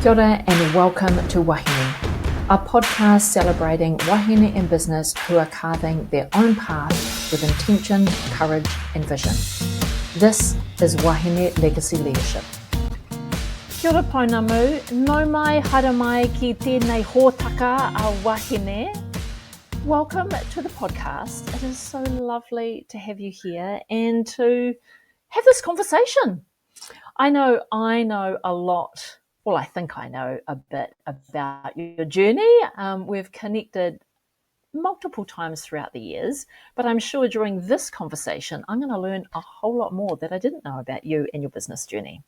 Kia ora and welcome to Wahine, a podcast celebrating wahine in business who are carving their own path with intention, courage and vision. This is Wahine Legacy Leadership. Kia ora Pounamu, nau mai haere mai ki tēnei hōtaka a Wahine. Welcome to the podcast. It is so lovely to have you here and to have this conversation. I know a lot. Well, I think I know a bit about your journey. We've connected multiple times throughout the years, but I'm sure during this conversation, I'm going to learn a whole lot more that I didn't know about you and your business journey.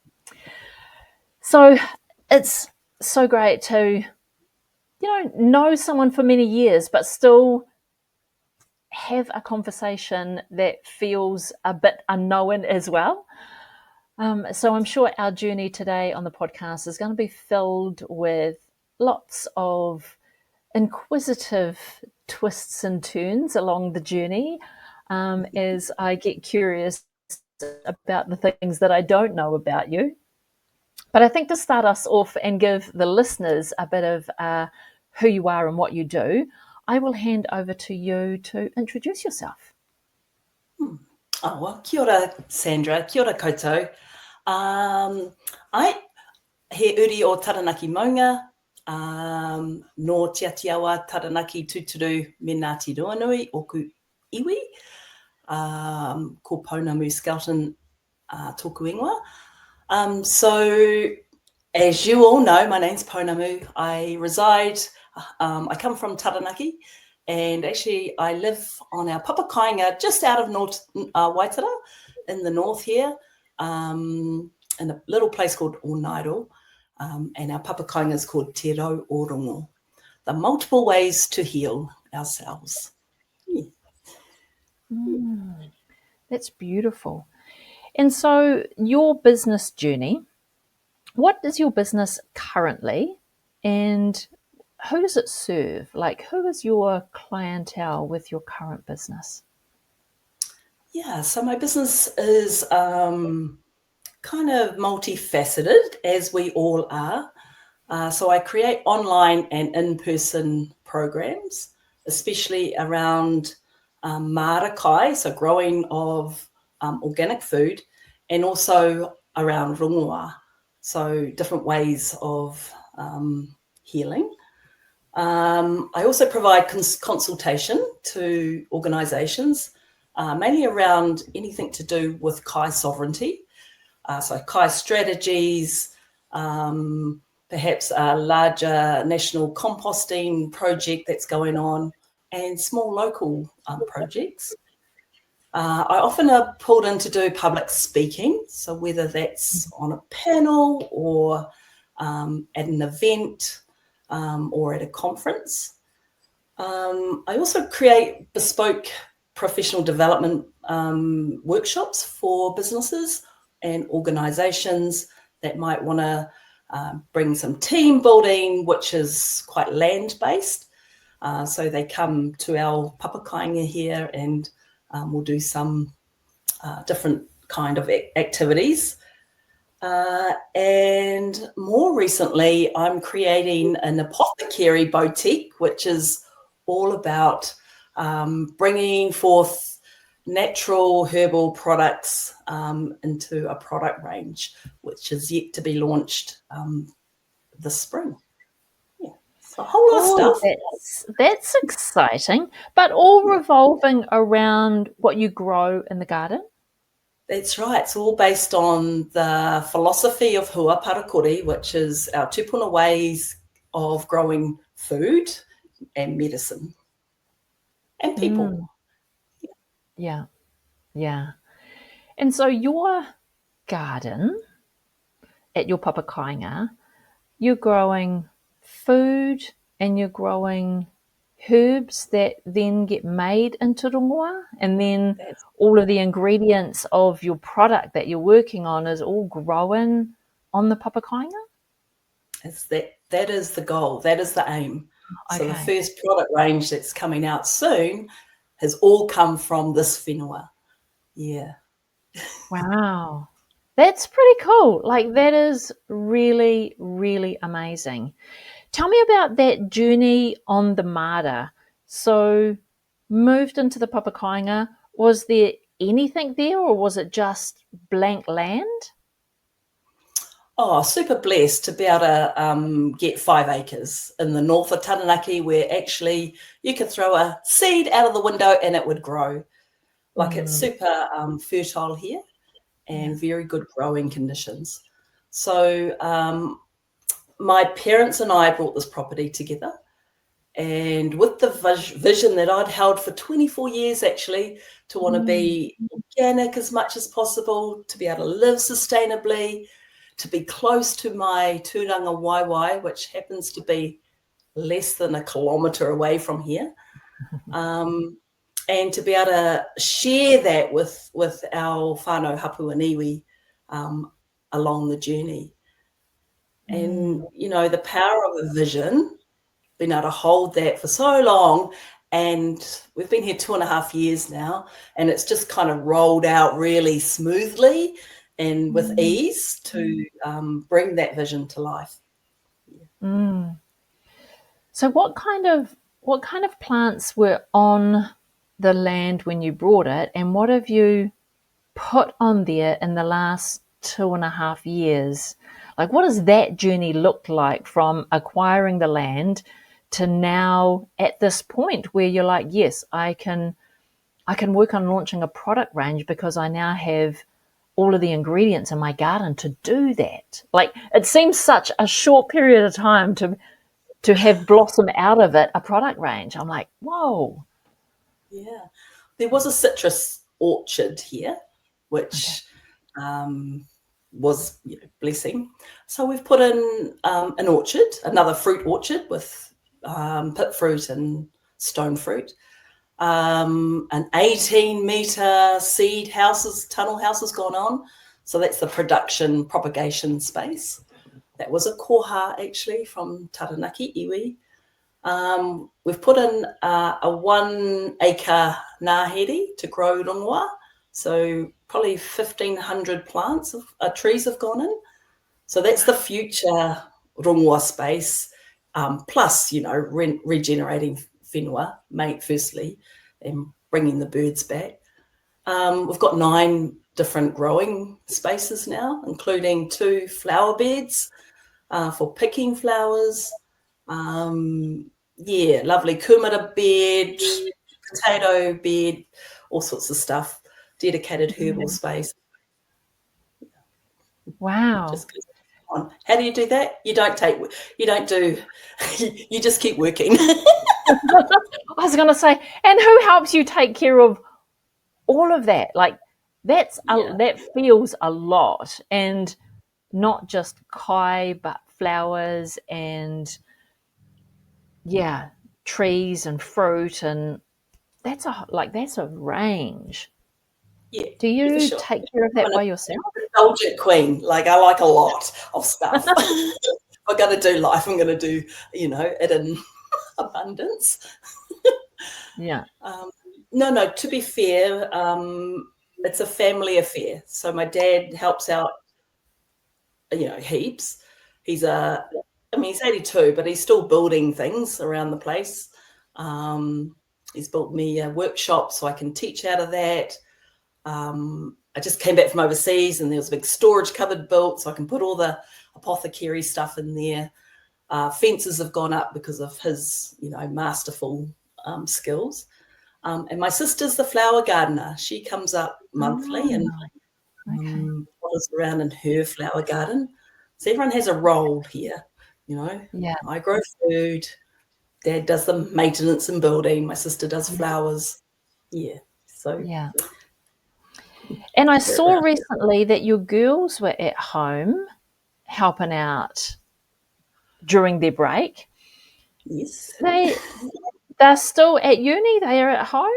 So it's so great to, know someone for many years, but still have a conversation that feels a bit unknown as well. So I'm sure our journey today on the podcast is going to be filled with lots of inquisitive twists and turns along the journey as I get curious about the things that I don't know about you. But I think to start us off and give the listeners a bit of who you are and what you do, I will hand over to you to introduce yourself. Oh, well, kia ora, Sandra. Kia ora koutou. Ai, he uri o Taranaki Maunga, no Te Atiawa, Taranaki Tuturu, me Ngāti Ruanui, oku iwi, ko Pounamu Skelton, tōku ingoa. So, as you all know, my name's Pounamu. I reside, I come from Taranaki, and actually I live on our papakāinga just out of North Waitara in the north here, in a little place called Onaero, and our papakāinga is called Te Rau Orongo, the multiple ways to heal ourselves. Yeah. That's beautiful. And so your business journey, what is your business currently and who does it serve? Like, who is your clientele with your current business? Yeah, so my business is kind of multifaceted, as we all are. So I create online and in-person programs, especially around māra kai, so growing of organic food, and also around rongoā, so different ways of healing. I also provide consultation to organisations, mainly around anything to do with kai sovereignty. So kai strategies, perhaps a larger national composting project that's going on, and small local projects. I often are pulled in to do public speaking, so whether that's on a panel or at an event or at a conference. I also create bespoke professional development workshops for businesses and organisations that might want to bring some team building, which is quite land-based. So they come to our papakāinga here and we'll do some different kind of activities. And more recently, I'm creating an apothecary boutique, which is all about bringing forth natural herbal products into a product range, which is yet to be launched this spring. Yeah, so a whole lot of stuff. That's exciting, but all revolving around what you grow in the garden? That's right. It's all based on the philosophy of hua parakore, which is our tupuna ways of growing food and medicine and people. Yeah. And so your garden at your papakāinga, you're growing food and you're growing herbs that then get made into rongoā, and then all of the ingredients of your product that you're working on is all grown on the papakāinga? That is the goal. That is the aim. Okay. So the first product range that's coming out soon has all come from this whenua. Yeah. Wow. That's pretty cool. Like, that is really, really amazing. Tell me about that journey on the māra. So, moved into the papakāinga. Was there anything there, or was it just blank land? Oh, super blessed to be able to get 5 acres in the north of Taranaki, where actually you could throw a seed out of the window and it would grow. Like, it's super fertile here and very good growing conditions. So my parents and I brought this property together, and with the vision that I'd held for 24 years, actually, to want to be organic as much as possible, to be able to live sustainably, to be close to my tūrangawaewae, which happens to be less than a kilometre away from here, and to be able to share that with our whānau hapu and iwi along the journey. And, you know, the power of a vision, being able to hold that for so long, and we've been here 2.5 years now, and it's just kind of rolled out really smoothly and with ease to bring that vision to life. So what kind of plants were on the land when you brought it, and what have you put on there in the last 2.5 years? Like, what does that journey look like from acquiring the land to now at this point where you're like, yes, I can work on launching a product range because I now have all of the ingredients in my garden to do that. Like, it seems such a short period of time to have blossom out of it a product range. I'm like, whoa. Yeah. There was a citrus orchard here, which was, you know, blessing. So we've put in an orchard, another fruit orchard with pit fruit and stone fruit. An 18-metre seed tunnel house has gone on. So that's the production propagation space. That was a koha, actually, from Taranaki iwi. We've put in a 1-acre ngāhere to grow rongoā. So probably 1,500 plants of trees have gone in. So that's the future rongoā space, plus, you know, regenerating whenua, firstly, and bringing the birds back. We've got 9 different growing spaces now, including 2 flower beds for picking flowers. Lovely kumara bed, potato bed, all sorts of stuff. Dedicated herbal space. Wow. Just goes on. How do you do that? You just keep working. I was going to say, and who helps you take care of all of that? Like, that feels a lot, and not just kai, but flowers and trees and fruit, and that's a range. Yeah. Do you take care of that by yourself? Indulgent queen. Like, I like a lot of stuff. I'm going to do life. I'm going to do, you know, it in abundance. Yeah. No, to be fair, it's a family affair. So my dad helps out, you know, heaps. He's 82, but he's still building things around the place. He's built me a workshop so I can teach out of that. I just came back from overseas, and there was a big storage cupboard built so I can put all the apothecary stuff in there. Fences have gone up because of his, you know, masterful skills. And my sister's the flower gardener. She comes up monthly and follows around in her flower garden. So everyone has a role here, you know. Yeah. I grow food. Dad does the maintenance and building. My sister does flowers. Yeah. So yeah. And I saw recently that your girls were at home helping out during their break. Yes. They're still at uni. They are at home.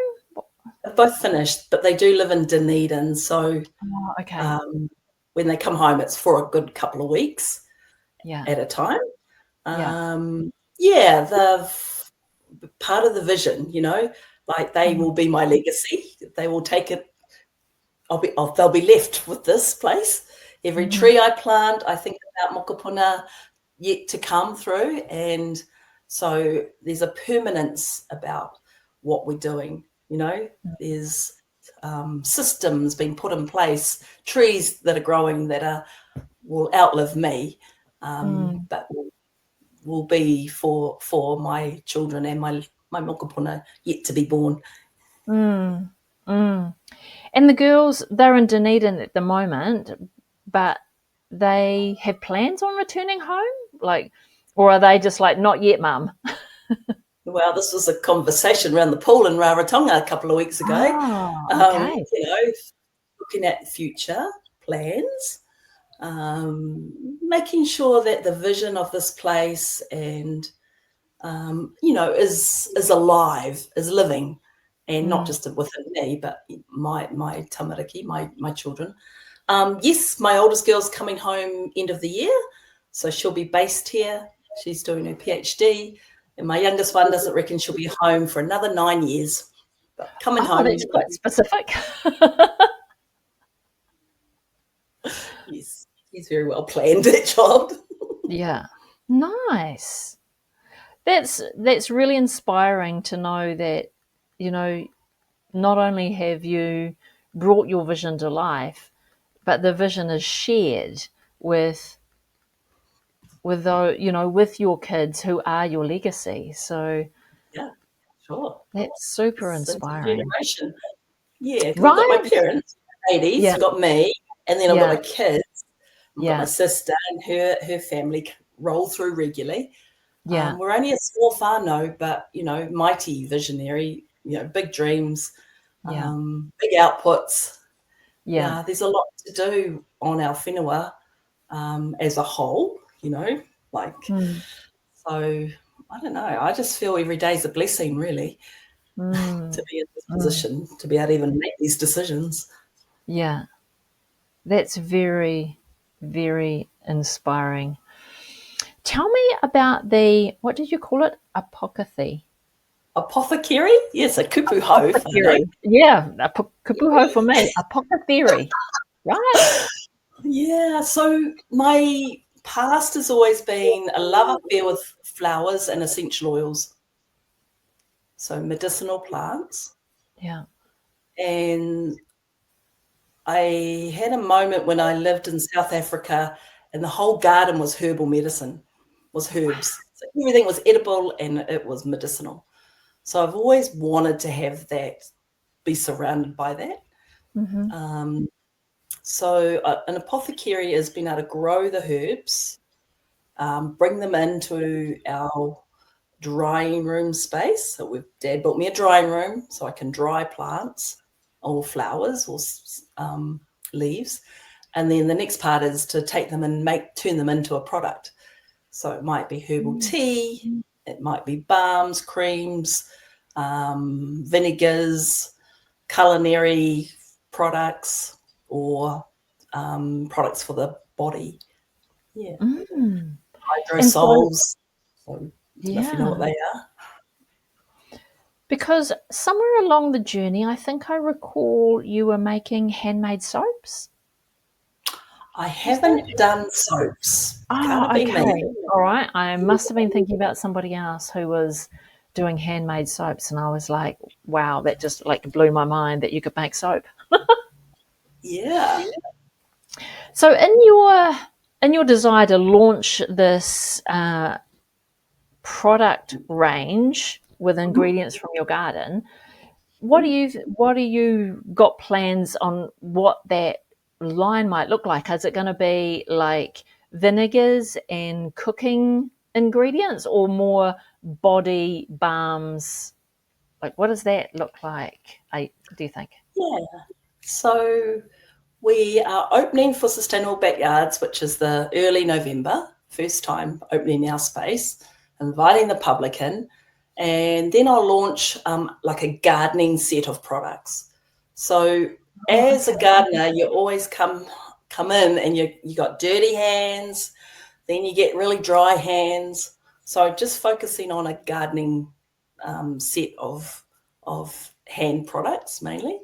They're both finished, but they do live in Dunedin. So when they come home, it's for a good couple of weeks at a time. They're part of the vision, you know, like they will be my legacy. They will take it. They'll be left with this place, Every tree I plant, I think about mokopuna yet to come through. And so there's a permanence about what we're doing, there's systems being put in place, trees that are growing that will outlive me, but will be for my children and my mokopuna yet to be born. And the girls, they're in Dunedin at the moment, but they have plans on returning home? Or are they just like, not yet, Mum? Well, this was a conversation around the pool in Rarotonga a couple of weeks ago. Okay. Looking at future plans, making sure that the vision of this place and, is alive, is living, and not just within me, but my tamariki, my children. Yes, my oldest girl's coming home end of the year, so she'll be based here. She's doing her PhD. And my youngest one doesn't reckon she'll be home for another 9 years. But coming home. That's quite specific. Yes, he's very well planned, that job. Yeah. Nice. That's really inspiring to know that, not only have you brought your vision to life, but the vision is shared with your kids who are your legacy. So yeah, sure. That's super inspiring. Generation. Yeah, right. I've got my parents, 80s, I've got me, and then I've got my kids. I've got my sister and her family roll through regularly. Yeah. We're only a small whānau, but, mighty visionary, big dreams, big outputs. Yeah, there's a lot to do on our whenua as a whole, so I don't know. I just feel every day is a blessing, really, to be in this position, to be able to even make these decisions. Yeah, that's very, very inspiring. Tell me about what did you call it? Apothecary. Apothecary? Yes, a kupu hoe. Yeah, a kupu hoe for me. Apothecary, right? Yeah, so my past has always been a love affair with flowers and essential oils. So medicinal plants. Yeah. And I had a moment when I lived in South Africa and the whole garden was herbal medicine, was herbs. So everything was edible and it was medicinal. So I've always wanted to have that, be surrounded by that. So an apothecary has been able to grow the herbs, bring them into our drying room space. So Dad built me a drying room so I can dry plants or flowers or leaves. And then the next part is to take them and turn them into a product. So it might be herbal tea, it might be balms, creams, vinegars, culinary products, or products for the body. Yeah. Hydrosols. So, if you know what they are. Because somewhere along the journey, I think I recall you were making handmade soaps. I haven't done soaps. Okay. All right. I must have been thinking about somebody else who was doing handmade soaps, and I was like, wow, that just blew my mind that you could make soap. Yeah. So in your desire to launch this product range with ingredients from your garden, what do you got plans on what that line might look like? Is it going to be like vinegars and cooking ingredients, or more body balms? What does that look like, do you think? Yeah. So we are opening for Sustainable Backyards, which is the early November, first time opening our space, inviting the public in. And then I'll launch a gardening set of products. So as a gardener, you always come in and you got dirty hands, then you get really dry hands. So just focusing on a gardening set of hand products mainly.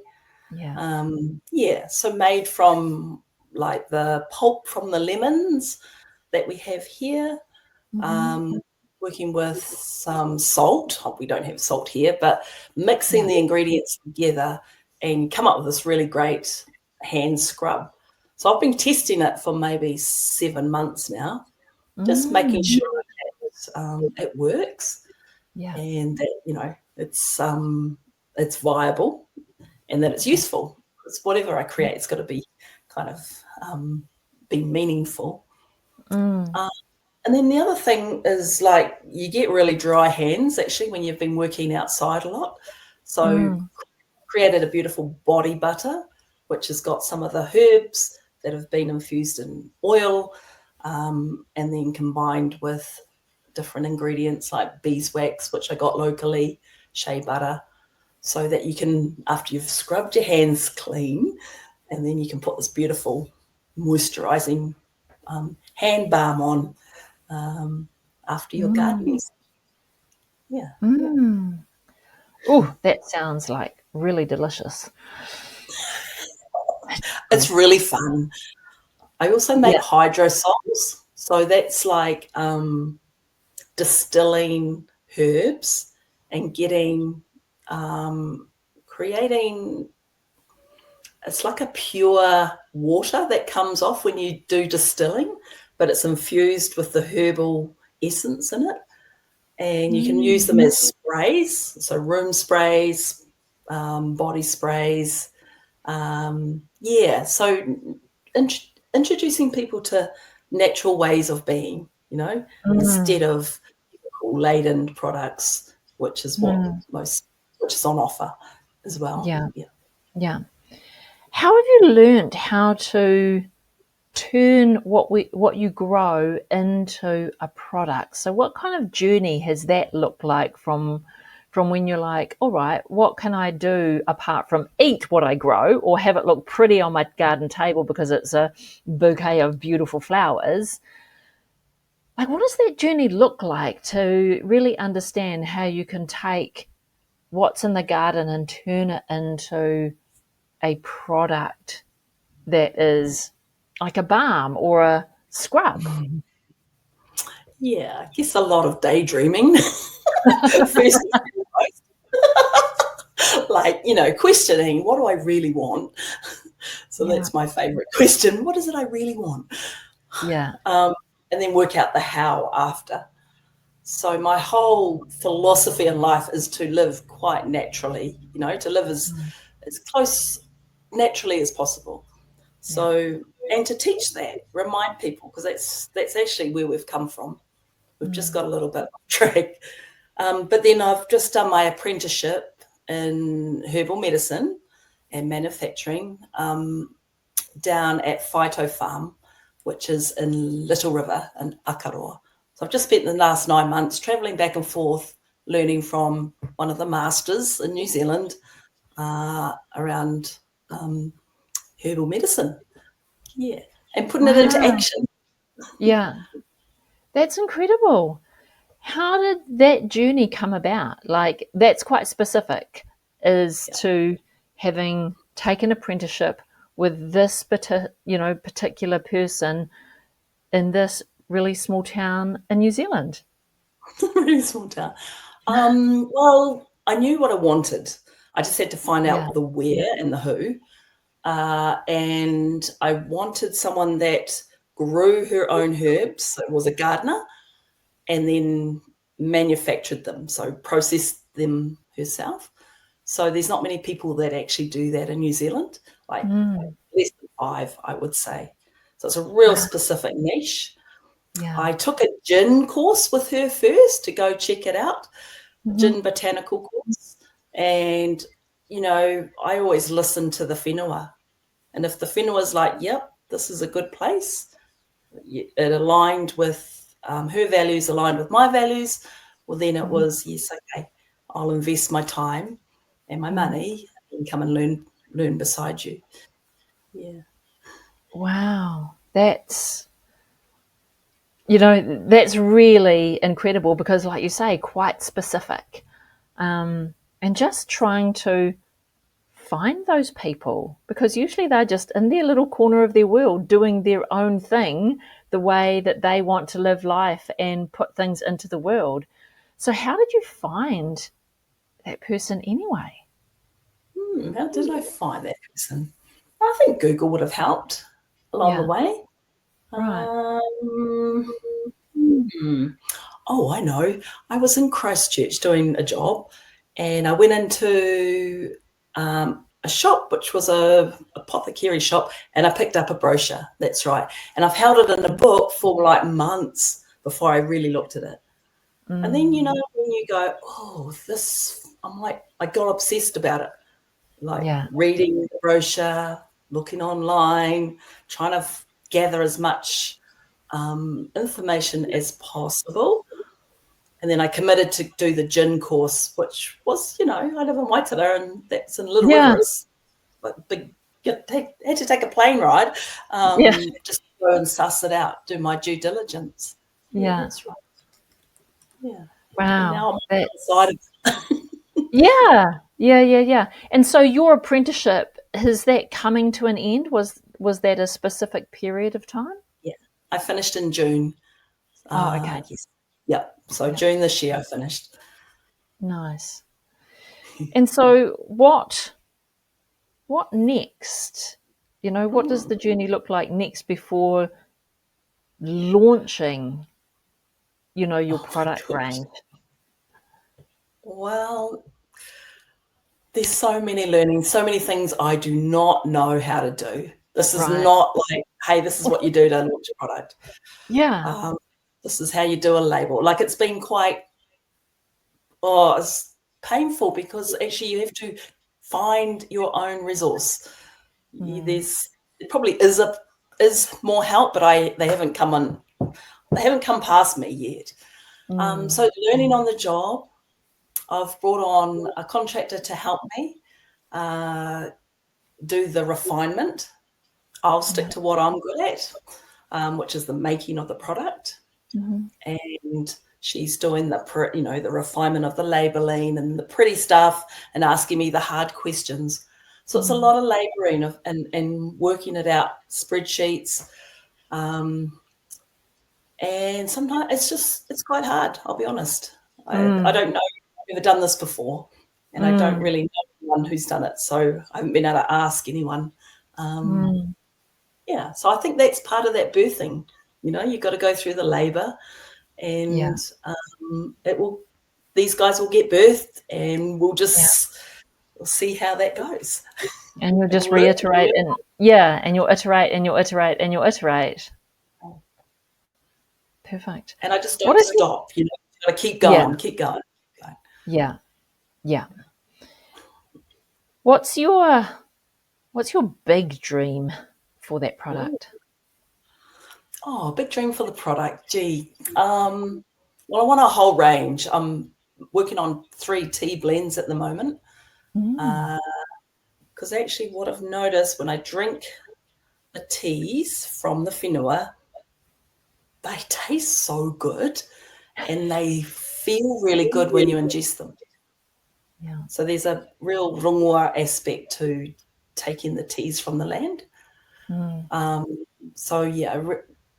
Yeah. So made from like the pulp from the lemons that we have here. Working with some salt. We don't have salt here, but mixing the ingredients together and come up with this really great hand scrub. So I've been testing it for maybe 7 months now, just making sure that it works and that, it's viable and that it's useful. Because whatever I create, it's got to be kind of be meaningful. And then the other thing is, like, you get really dry hands actually when you've been working outside a lot. So created a beautiful body butter, which has got some of the herbs that have been infused in oil, and then combined with different ingredients like beeswax, which I got locally, shea butter, so that you can, after you've scrubbed your hands clean, and then you can put this beautiful moisturizing hand balm on after your gardening. Oh, that sounds like really delicious. It's really fun. I also make hydrosols. So that's like distilling herbs and getting, creating, it's like a pure water that comes off when you do distilling, but it's infused with the herbal essence in it. And you can use them as sprays, so room sprays, body sprays. So introducing people to natural ways of being, instead of laden products, which is what which is on offer as well. Yeah. How have you learned how to turn what you grow into a product? So what kind of journey has that looked like from when you're like, all right, what can I do apart from eat what I grow or have it look pretty on my garden table because it's a bouquet of beautiful flowers? Like, what does that journey look like to really understand how you can take what's in the garden and turn it into a product that is like a balm or a scrub? Yeah, I guess a lot of daydreaming. First and foremost. Like, questioning, what do I really want? So that's my favorite question. What is it I really want? Yeah. And then work out the how after. So my whole philosophy in life is to live quite naturally, to live as close naturally as possible. So, and to teach that, remind people, because that's actually where we've come from. We've just got a little bit off track. But then I've just done my apprenticeship in herbal medicine and manufacturing down at Phyto Farm, which is in Little River in Akaroa. So I've just spent the last 9 months travelling back and forth, learning from one of the masters in New Zealand around herbal medicine. Yeah, and putting it into action. Yeah, that's incredible. How did that journey come about? Like, that's quite specific, to having taken apprenticeship with this particular person in this really small town in New Zealand. Really small town. Well, I knew what I wanted. I just had to find out the where and the who. And I wanted someone that grew her own herbs, was a gardener, and then manufactured them, so processed them herself. So there's not many people that actually do that in New Zealand, like less than 5, I would say. So it's a real specific niche. Yeah. I took a gin course with her first to go check it out, gin botanical course. And, I always listen to the whenua. And if the whenua's like, yep, this is a good place, it aligned with her values, aligned with my values, well, then it was, yes, okay, I'll invest my time and my money and come and learn beside you. Yeah. Wow. That's really incredible because, like you say, quite specific. And just trying to find those people? Because usually they're just in their little corner of their world doing their own thing the way that they want to live life and put things into the world. So how did you find that person anyway? How did I find that person? I think Google would have helped along the way. Right. Oh, I know. I was in Christchurch doing a job, and I went into a shop, which was a apothecary shop, and I picked up a brochure. That's right. And I've held it in a book for like months before I really looked at it. And then, you know, when you go, oh, this, I'm like, I got obsessed about it. Like reading the brochure, looking online, trying to gather as much information as possible. And then I committed to do the gin course, which was, you know, I live in Waitara, and that's in Little River. It's like big, had to take a plane ride just to go and suss it out, do my due diligence. Yeah, that's right. Yeah. Wow. And now I'm excited. Yeah. And so your apprenticeship, is that coming to an end? Was that a specific period of time? Yeah, I finished in June. Okay. Yes. Yeah. So June this year I finished. Nice. And so what next? You know, what does the journey look like next before launching, you know, your product range? Well, there's so many learnings, so many things I do not know how to do. This is not like, hey, this is what you do to launch a product. Yeah. This is how you do a label. Like, it's been quite, it's painful, because actually you have to find your own resource. It probably is more help, but they haven't come past me yet. So learning on the job, I've brought on a contractor to help me do the refinement. I'll stick to what I'm good at, which is the making of the product. And she's doing the refinement of the labeling and the pretty stuff, and asking me the hard questions. So it's a lot of labouring and working it out, spreadsheets. And sometimes it's quite hard, I'll be honest. I don't know. I've never done this before, and I don't really know anyone who's done it. So I haven't been able to ask anyone. Yeah, so I think that's part of that birthing. You know, you've got to go through the labour, and these guys will get birthed, and we'll see how that goes. And you'll just reiterate and you'll iterate and you'll iterate and you'll iterate. Perfect. And I just don't stop, you know, you've got to keep going, keep going. Yeah. What's your big dream for that product? Oh, big dream for the product. Gee. Well, I want a whole range. I'm working on 3 tea blends at the moment. Because actually what I've noticed when I drink the teas from the whenua, they taste so good, and they feel really good when you ingest them. Yeah. So there's a real rongoā aspect to taking the teas from the land. So yeah,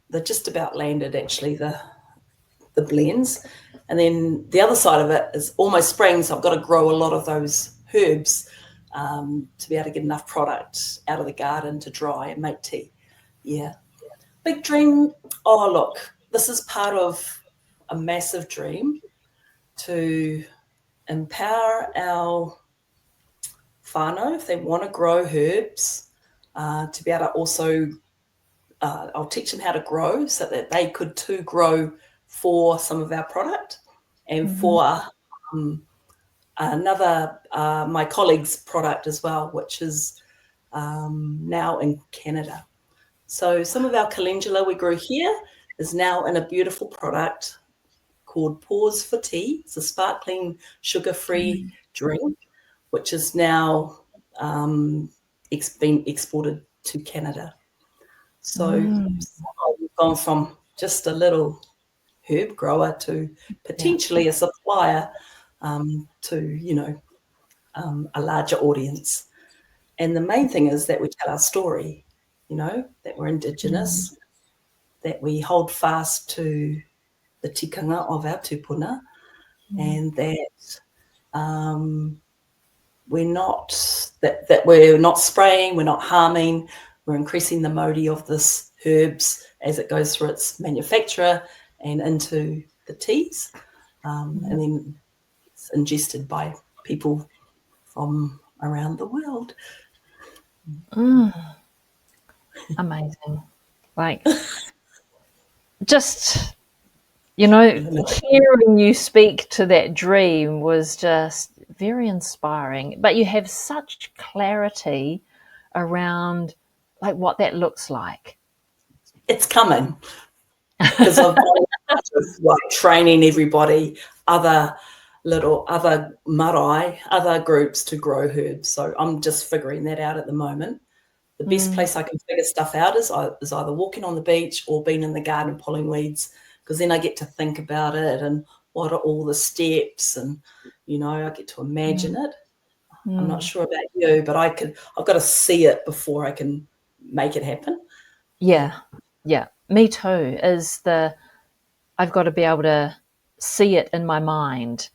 they're just about landed, actually, the blends. And then the other side of it is almost spring, so I've got to grow a lot of those herbs to be able to get enough product out of the garden to dry and make tea. Yeah. Big dream. Oh, look, this is part of a massive dream to empower our whānau, if they want to grow herbs, to be able to also, I'll teach them how to grow so that they could too grow for some of our product, and for another, my colleague's product as well, which is now in Canada. So some of our calendula we grew here is now in a beautiful product called Pause for Tea. It's a sparkling sugar-free drink, which is now being exported to Canada. So we've gone from just a little herb grower to potentially a supplier to, a larger audience. And the main thing is that we tell our story, that we're Indigenous, that we hold fast to the tikanga of our tupuna, and that we're not spraying, we're not harming, we're increasing the modi of this herbs as it goes through its manufacturer and into the teas, and then it's ingested by people from around the world. Amazing. Like, just, hearing you speak to that dream was just very inspiring. But you have such clarity around like what that looks like. It's coming, because I've like training everybody, other marae, other groups to grow herbs. So I'm just figuring that out at the moment. The best place I can figure stuff out is either walking on the beach or being in the garden pulling weeds, because then I get to think about it and what are all the steps, and I get to imagine it. I'm not sure about you, but I've got to see it before I can make it happen. Yeah, me too. I've got to be able to see it in my mind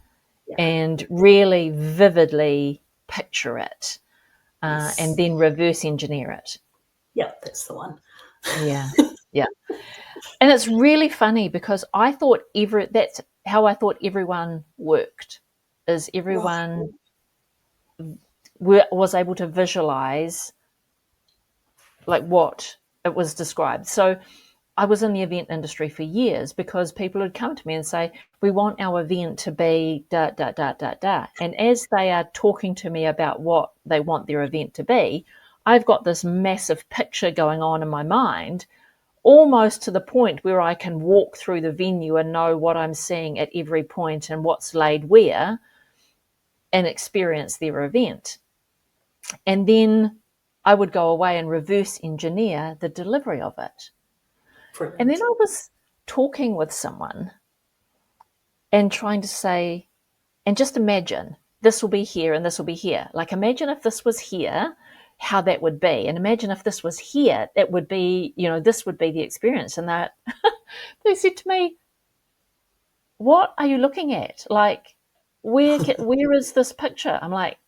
and really vividly picture it, and then reverse engineer it. Yeah, that's the one. Yeah. And it's really funny because I thought that's how I thought everyone worked, is everyone was able to visualize like what it was described. So I was in the event industry for years because people would come to me and say, we want our event to be da, da, da, da, da. And as they are talking to me about what they want their event to be, I've got this massive picture going on in my mind, almost to the point where I can walk through the venue and know what I'm seeing at every point and what's laid where, and experience their event. And then I would go away and reverse engineer the delivery of it. Brilliant. And then I was talking with someone and trying to say, and just imagine this will be here and this will be here. Like, imagine if this was here, how that would be. And imagine if this was here, it would be, this would be the experience. And that they said to me, what are you looking at? Like, where is this picture? I'm like,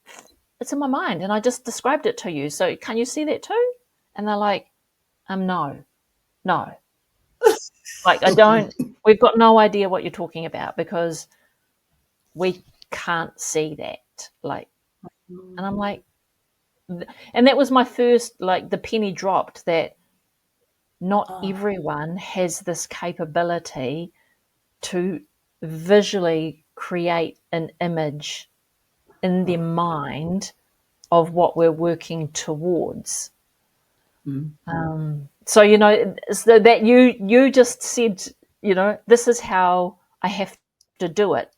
it's in my mind. And I just described it to you. So can you see that too? And they're like, no. Like, we've got no idea what you're talking about because we can't see that. Like, and I'm like, and that was my first, like, the penny dropped that not everyone has this capability to visually create an image in their mind of what we're working towards. So, so that you just said, this is how I have to do it.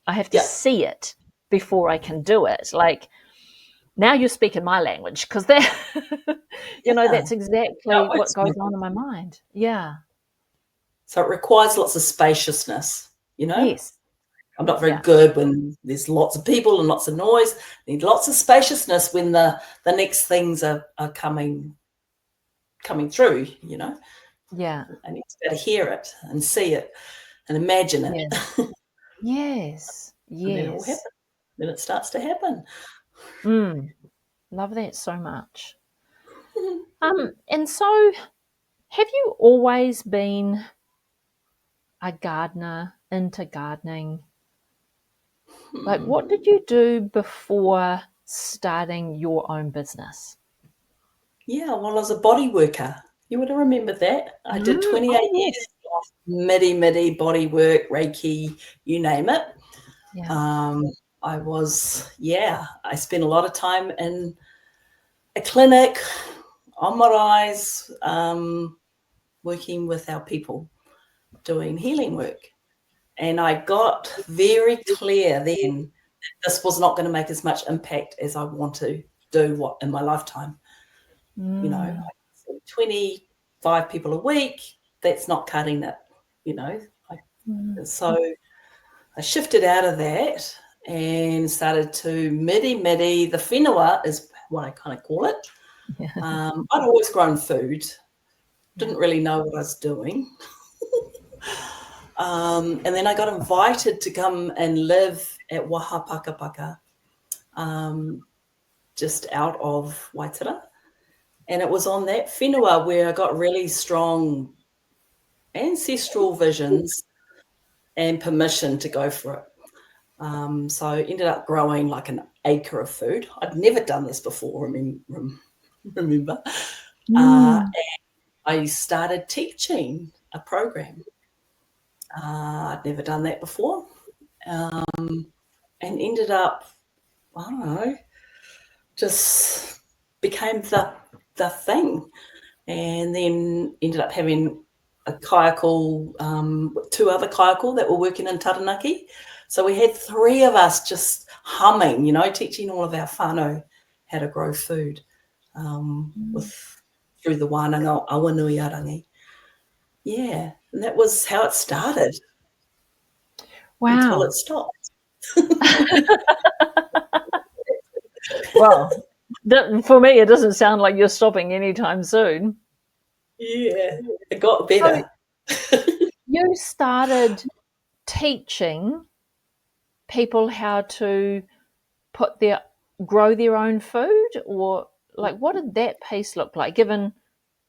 I have to see it before I can do it. Like, now you speak in my language, because that, that's exactly what goes on in my mind. Yeah. So it requires lots of spaciousness, Yes. I'm not very good when there's lots of people and lots of noise. I need lots of spaciousness when the next things are coming through, Yeah. I need to be able to hear it and see it and imagine it. Yes. And then it will happen. Then it starts to happen. Love that so much. And so, have you always been a gardener, into gardening? Like, what did you do before starting your own business? Yeah, well, I was a body worker. You would have remembered that. I did 28 years of midi body work, Reiki, you name it. Yeah. I spent a lot of time in a clinic, on my eyes, working with our people, doing healing work. And I got very clear then that this was not going to make as much impact as I want to do in my lifetime. 25 people a week, that's not cutting it, So I shifted out of that and started to midi. The whenua is what I kind of call it. Yeah. I'd always grown food, didn't really know what I was doing. And then I got invited to come and live at whakapapa, just out of Waitara. And it was on that whenua where I got really strong ancestral visions and permission to go for it. So I ended up growing like an acre of food. I'd never done this before, remember. And I started teaching a program. I'd never done that before. And ended up, I don't know, just became the thing. And then ended up having a kaiako, 2 other kaiako that were working in Taranaki. So we had 3 of us just humming, teaching all of our whānau how to grow food through the wānanga awanuiarangi. Yeah, and that was how it started. Wow. Until it stopped. Well, for me, it doesn't sound like you're stopping anytime soon. Yeah, it got better. You started teaching people how to grow their own food, or like what did that piece look like? Given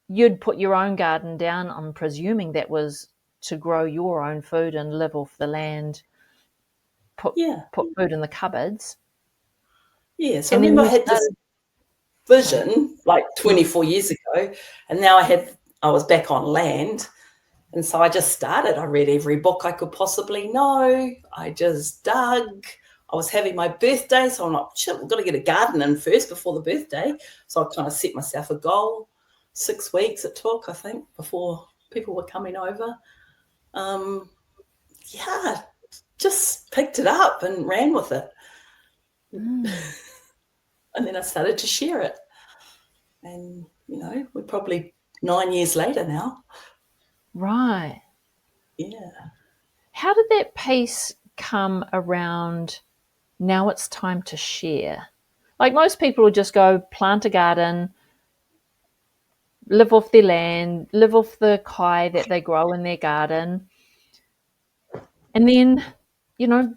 you'd put your own garden down, I'm presuming that was to grow your own food and live off the land, put food in the cupboards. Yeah, so I remember I had this vision like 24 years ago, and now I was back on land, and so I just started. I read every book I could possibly know. I just dug. I was having my birthday, so I'm like, shit, we've got to get a garden in first before the birthday. So I kind of set myself a goal. 6 weeks it took, I think, before people were coming over. Just picked it up and ran with it. And then I started to share it. And, we're probably 9 years later now. Right. Yeah. How did that piece come around? Now it's time to share. Like most people would just go plant a garden, live off their land, live off the kai that they grow in their garden, and then,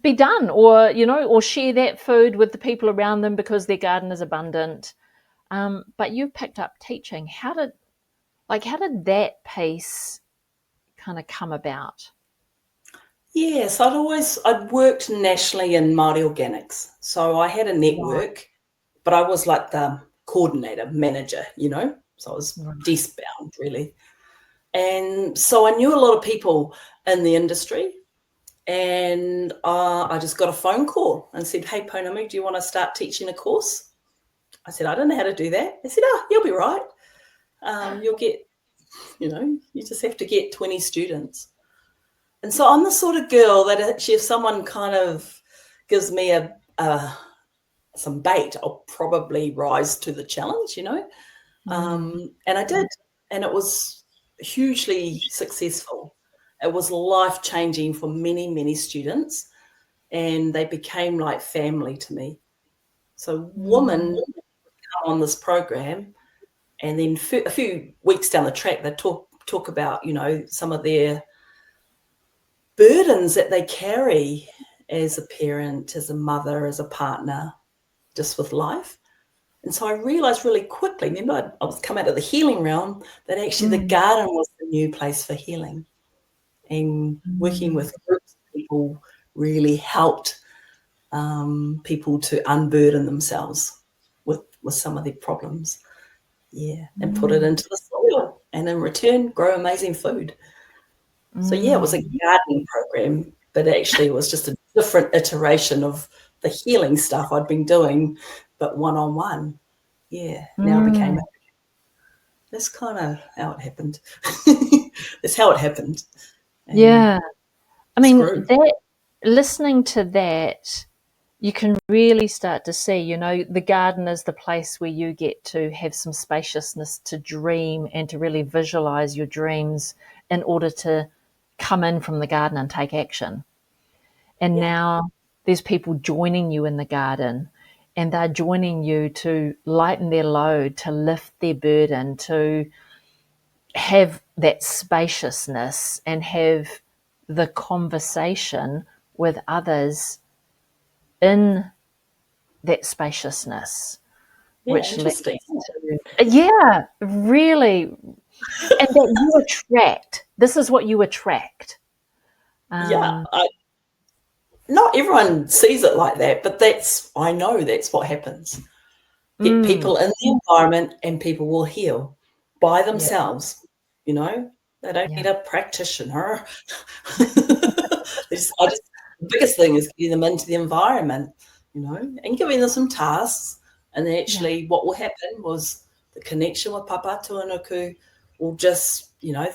be done, or share that food with the people around them because their garden is abundant. But you picked up teaching. How did that piece kind of come about? Yes, I'd worked nationally in Māori organics. So I had a network, but I was like the coordinator, manager, so I was desk bound really. And so I knew a lot of people in the industry, and I just got a phone call and said, hey, Pounamu, do you want to start teaching a course? I said, I don't know how to do that. They said, you'll be right. You'll get, you just have to get 20 students. And so I'm the sort of girl that actually if someone kind of gives me some bait, I'll probably rise to the challenge, And I did. And it was hugely successful. It was life-changing for many, many students. And they became like family to me. So women come on this program, and then a few weeks down the track, they talk about, some of their burdens that they carry as a parent, as a mother, as a partner, just with life. And so I realized really quickly, remember I was come out of the healing realm, that actually the garden was the new place for healing. And working with groups of people really helped people to unburden themselves with some of their problems. Yeah, and put it into the soil, and in return, grow amazing food. So, it was a gardening program, but actually it was just a different iteration of the healing stuff I'd been doing, but one-on-one. Yeah, now it became that's kind of how it happened. That's how it happened. And I mean, listening to that, you can really start to see, the garden is the place where you get to have some spaciousness to dream and to really visualize your dreams in order to come in from the garden and take action. And now there's people joining you in the garden. and they're joining you to lighten their load, to lift their burden, to have that spaciousness and have the conversation with others in that spaciousness, Yeah, which leads interesting. to, really, and that you attract. This is what you attract. Not everyone sees it like that, but I know that's what happens. Get people in the environment and people will heal by themselves. You know, they don't need a practitioner. The biggest thing is getting them into the environment, you know, and giving them some tasks. And then actually what will happen was the connection with Papa Tuanuku will just, you know,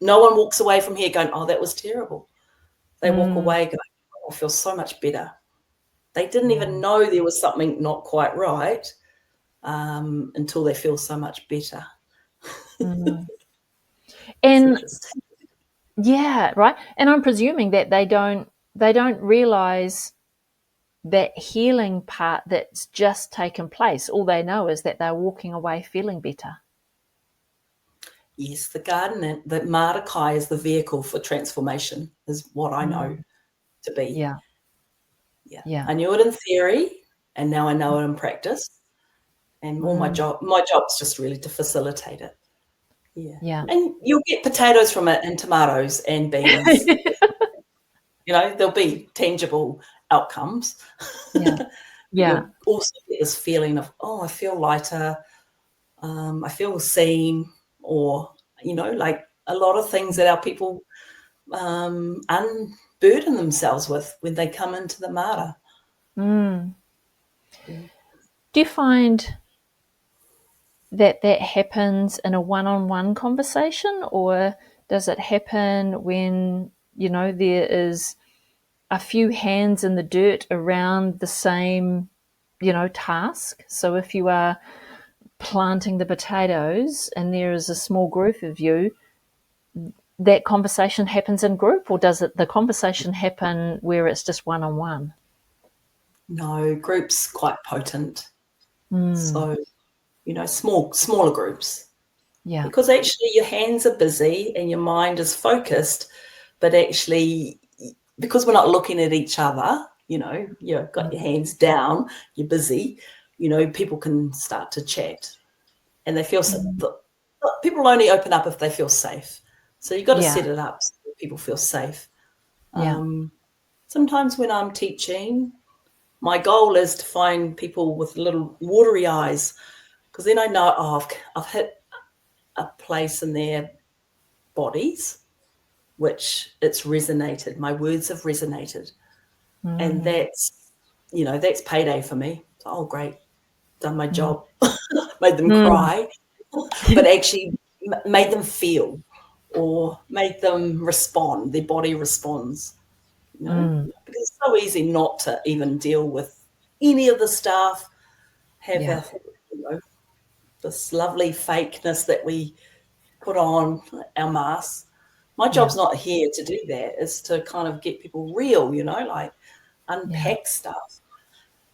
no one walks away from here going, oh, that was terrible. They walk away going, oh, I feel so much better. They didn't even know there was something not quite right until they feel so much better. And right. And I'm presuming that they don't realize that healing part that's just taken place. All they know is that they're walking away feeling better. Yes, the garden and the māra is the vehicle for transformation, is what I know to be. Yeah. I knew it in theory, and now I know it in practice. And my job's just really to facilitate it. Yeah. And you'll get potatoes from it and tomatoes and beans. You know, there'll be tangible outcomes. You'll also get this feeling of, oh, I feel lighter. I feel seen, or, you know, like a lot of things that our people unburden themselves with when they come into the māra. Do you find that happens in a one-on-one conversation, or does it happen when, you know, there is a few hands in the dirt around the same, you know, task? So if you are planting the potatoes and there is a small group of you, that conversation happens in group, or does the conversation happen where it's just one-on-one? No, groups quite potent. So, you know, smaller groups. Yeah. Because actually your hands are busy and your mind is focused, but actually because we're not looking at each other, you know, you've got your hands down, you're busy, you know, people can start to chat and they feel people only open up if they feel safe. So you've got to set it up so that people feel safe. Sometimes when I'm teaching, my goal is to find people with little watery eyes, because then I know, I've hit a place in their bodies which it's resonated. My words have resonated. And that's, you know, that's payday for me. Oh, great. Done my job. Made them cry, but actually made them feel or made them respond. Their body responds. You know? Because it's so easy not to even deal with any of the stuff, have you know, this lovely fakeness that we put on our masks. My job's not here to do that. It's to kind of get people real, you know, like unpack stuff.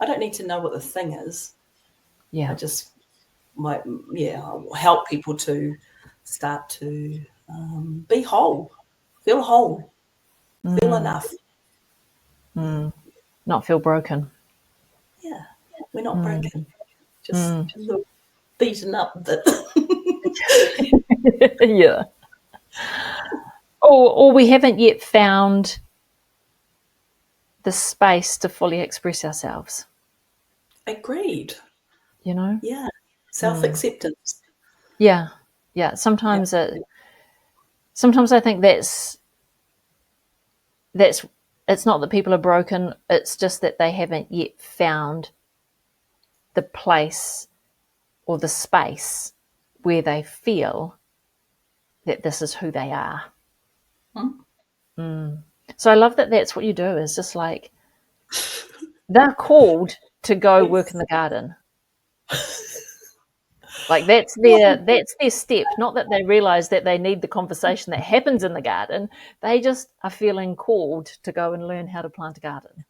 I don't need to know what the thing is. I just I'll help people to start to be whole, feel enough. Not feel broken. Yeah, we're not broken. Just beaten up. Yeah. Or we haven't yet found the space to fully express ourselves. Agreed. You know? Yeah. Self-acceptance. Yeah. Yeah. Sometimes I think that's it's not that people are broken, it's just that they haven't yet found the place or the space where they feel that this is who they are. So I love that that's what you do, is just like they're called to go work in the garden. Like that's their step. Not that they realize that they need the conversation that happens in the garden. They just are feeling called to go and learn how to plant a garden.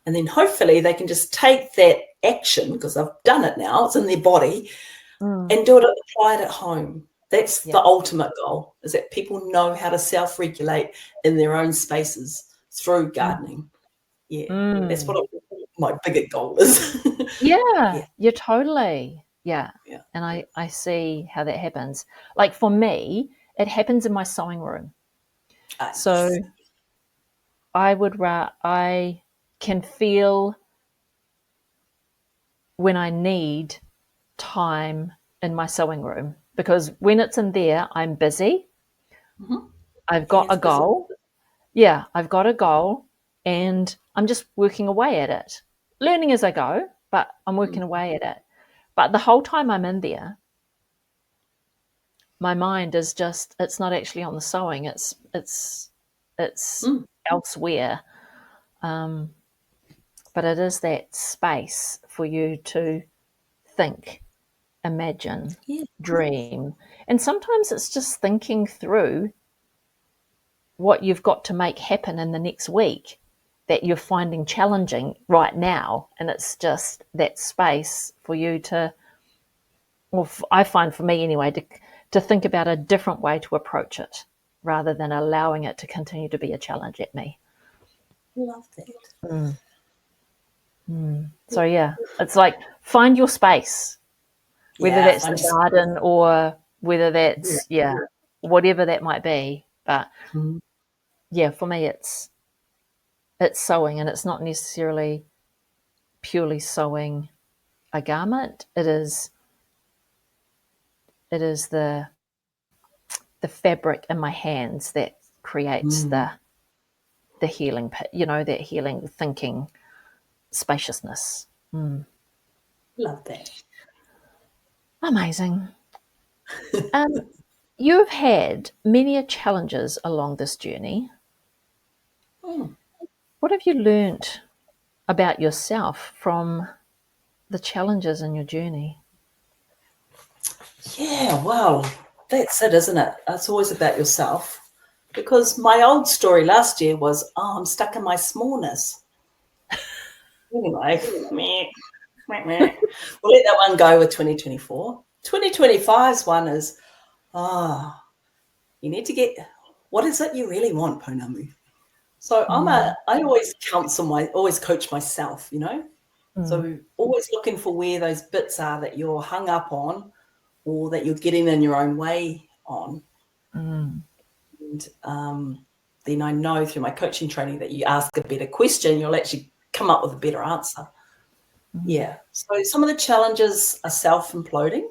And then hopefully they can just take that action, because I've done it now, it's in their body, and do it, apply it at home. That's the ultimate goal, is that people know how to self-regulate in their own spaces through gardening. That's what my bigger goal is. You're totally. And I see how that happens. Like for me, it happens in my sewing room. So Yes. I can feel when I need time in my sewing room, because when it's in there, I'm busy. I've got a goal. I've got a goal, and I'm just working away at it, learning as I go, but I'm working away at it. But the whole time I'm in there, my mind is just, it's not actually on the sewing, it's elsewhere. But it is that space for you to think, imagine, dream. And sometimes it's just thinking through what you've got to make happen in the next week that you're finding challenging right now. And it's just that space for you to, or I find for me anyway, to think about a different way to approach it rather than allowing it to continue to be a challenge at me. Love that. So it's like, find your space, whether that's the garden or whether that's whatever that might be. But for me it's sewing, and it's not necessarily purely sewing a garment. It is the fabric in my hands that creates the healing, that healing thinking spaciousness. Love that. Amazing. You've had many challenges along this journey. What have you learnt about yourself from the challenges in your journey? Yeah, well, that's it, isn't it? It's always about yourself. Because my old story last year was, I'm stuck in my smallness. Anyway, we'll let that one go with 2024. 2025's one is, you need to get, what is it you really want, Pounamu? So I always always coach myself, So always looking for where those bits are that you're hung up on, or that you're getting in your own way on. And then I know through my coaching training that you ask a better question, you'll actually come up with a better answer. Yeah. So some of the challenges are self-imploding.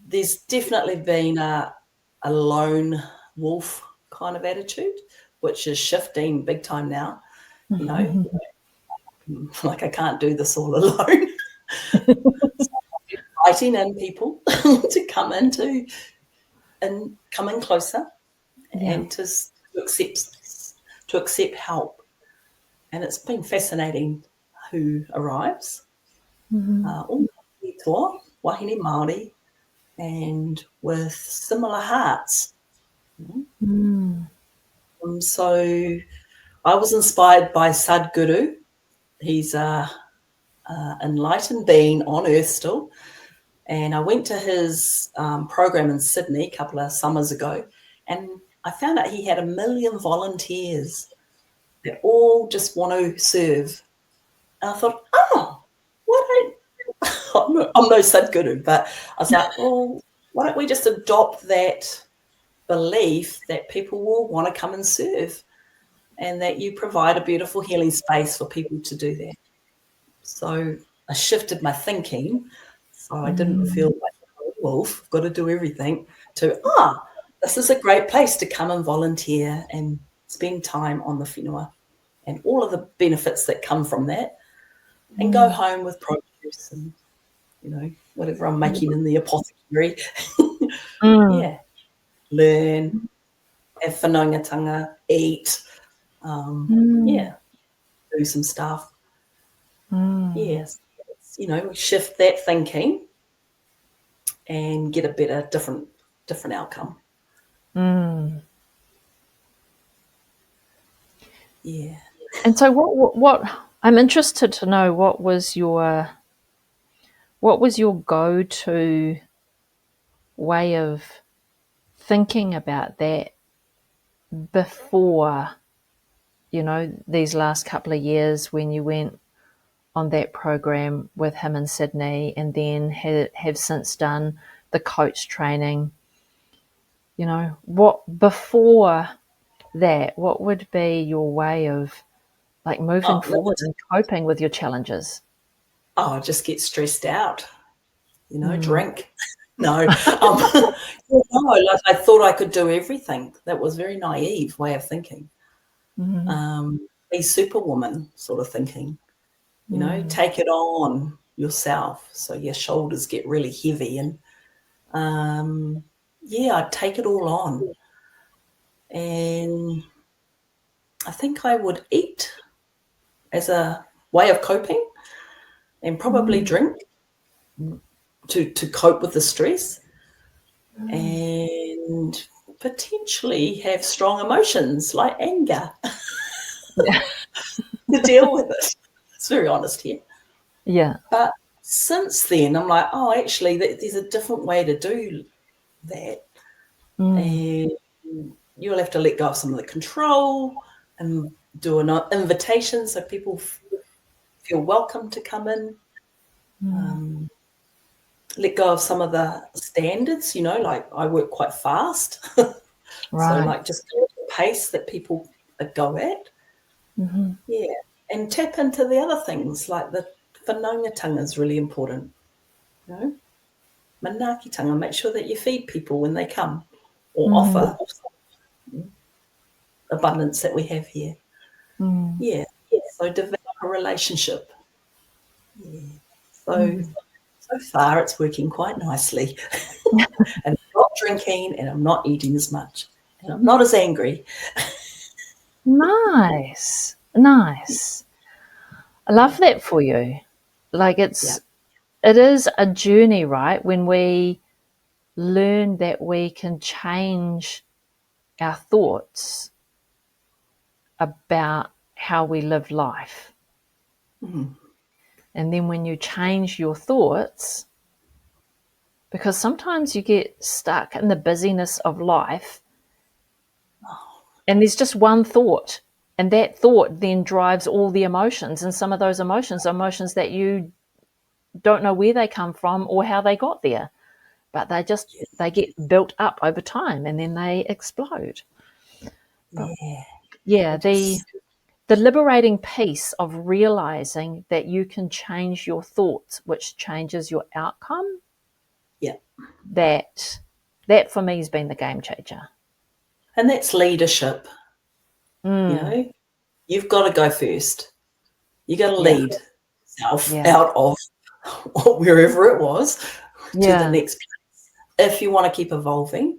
There's definitely been a lone wolf kind of attitude, which is shifting big time now. Like I can't do this all alone. So inviting in people to come into and come in closer and to accept help. And it's been fascinating who arrives. All toa, wahine Māori, and with similar hearts. So I was inspired by Sadhguru. He's a enlightened being on earth still. And I went to his program in Sydney a couple of summers ago, and I found out he had 1 million volunteers that all just want to serve. And I thought, I'm no Sadhguru, but I was like, well, why don't we just adopt that belief that people will want to come and serve, and that you provide a beautiful healing space for people to do that. So I shifted my thinking, so I didn't feel like a wolf, I've got to do everything, to, this is a great place to come and volunteer and spend time on the whenua and all of the benefits that come from that, and go home with produce and, whatever I'm making in the apothecary. Learn, have whanaungatanga, eat, do some stuff. Yes, shift that thinking and get a better, different outcome. Yeah. And so, what I'm interested to know what was your go-to way of thinking about that before, these last couple of years when you went on that program with him in Sydney and then have since done the coach training. What before that, what would be your way of like moving forward and coping with your challenges? Oh, just get stressed out, drink. No, like I thought I could do everything. That was very naive way of thinking. Be superwoman sort of thinking, take it on yourself. So your shoulders get really heavy and, I'd take it all on. And I think I would eat as a way of coping and probably drink to cope with the stress and potentially have strong emotions like anger to deal with it. It's very honest here. Yeah. But since then, I'm like, actually, there's a different way to do that. And you'll have to let go of some of the control and do an invitation so people feel welcome to come in. Let go of some of the standards, like I work quite fast. Right. So like just go at the pace that people go at. Yeah. And tap into the other things like the whanaungatanga is really important. Manaakitanga, make sure that you feed people when they come or offer abundance that we have here. Yeah. So develop a relationship. Yeah. So far it's working quite nicely. And I'm not drinking and I'm not eating as much. And I'm not as angry. Nice. I love that for you. Like it is a journey, right? When we learn that we can change our thoughts about how we live life. And then when you change your thoughts, because sometimes you get stuck in the busyness of life and there's just one thought, and that thought then drives all the emotions, and some of those emotions are emotions that you don't know where they come from or how they got there, but they get built up over time and then they explode. The liberating piece of realizing that you can change your thoughts, which changes your outcome. That for me has been the game changer. And that's leadership. You've got to go first. You got to lead yourself out of wherever it was to the next place if you want to keep evolving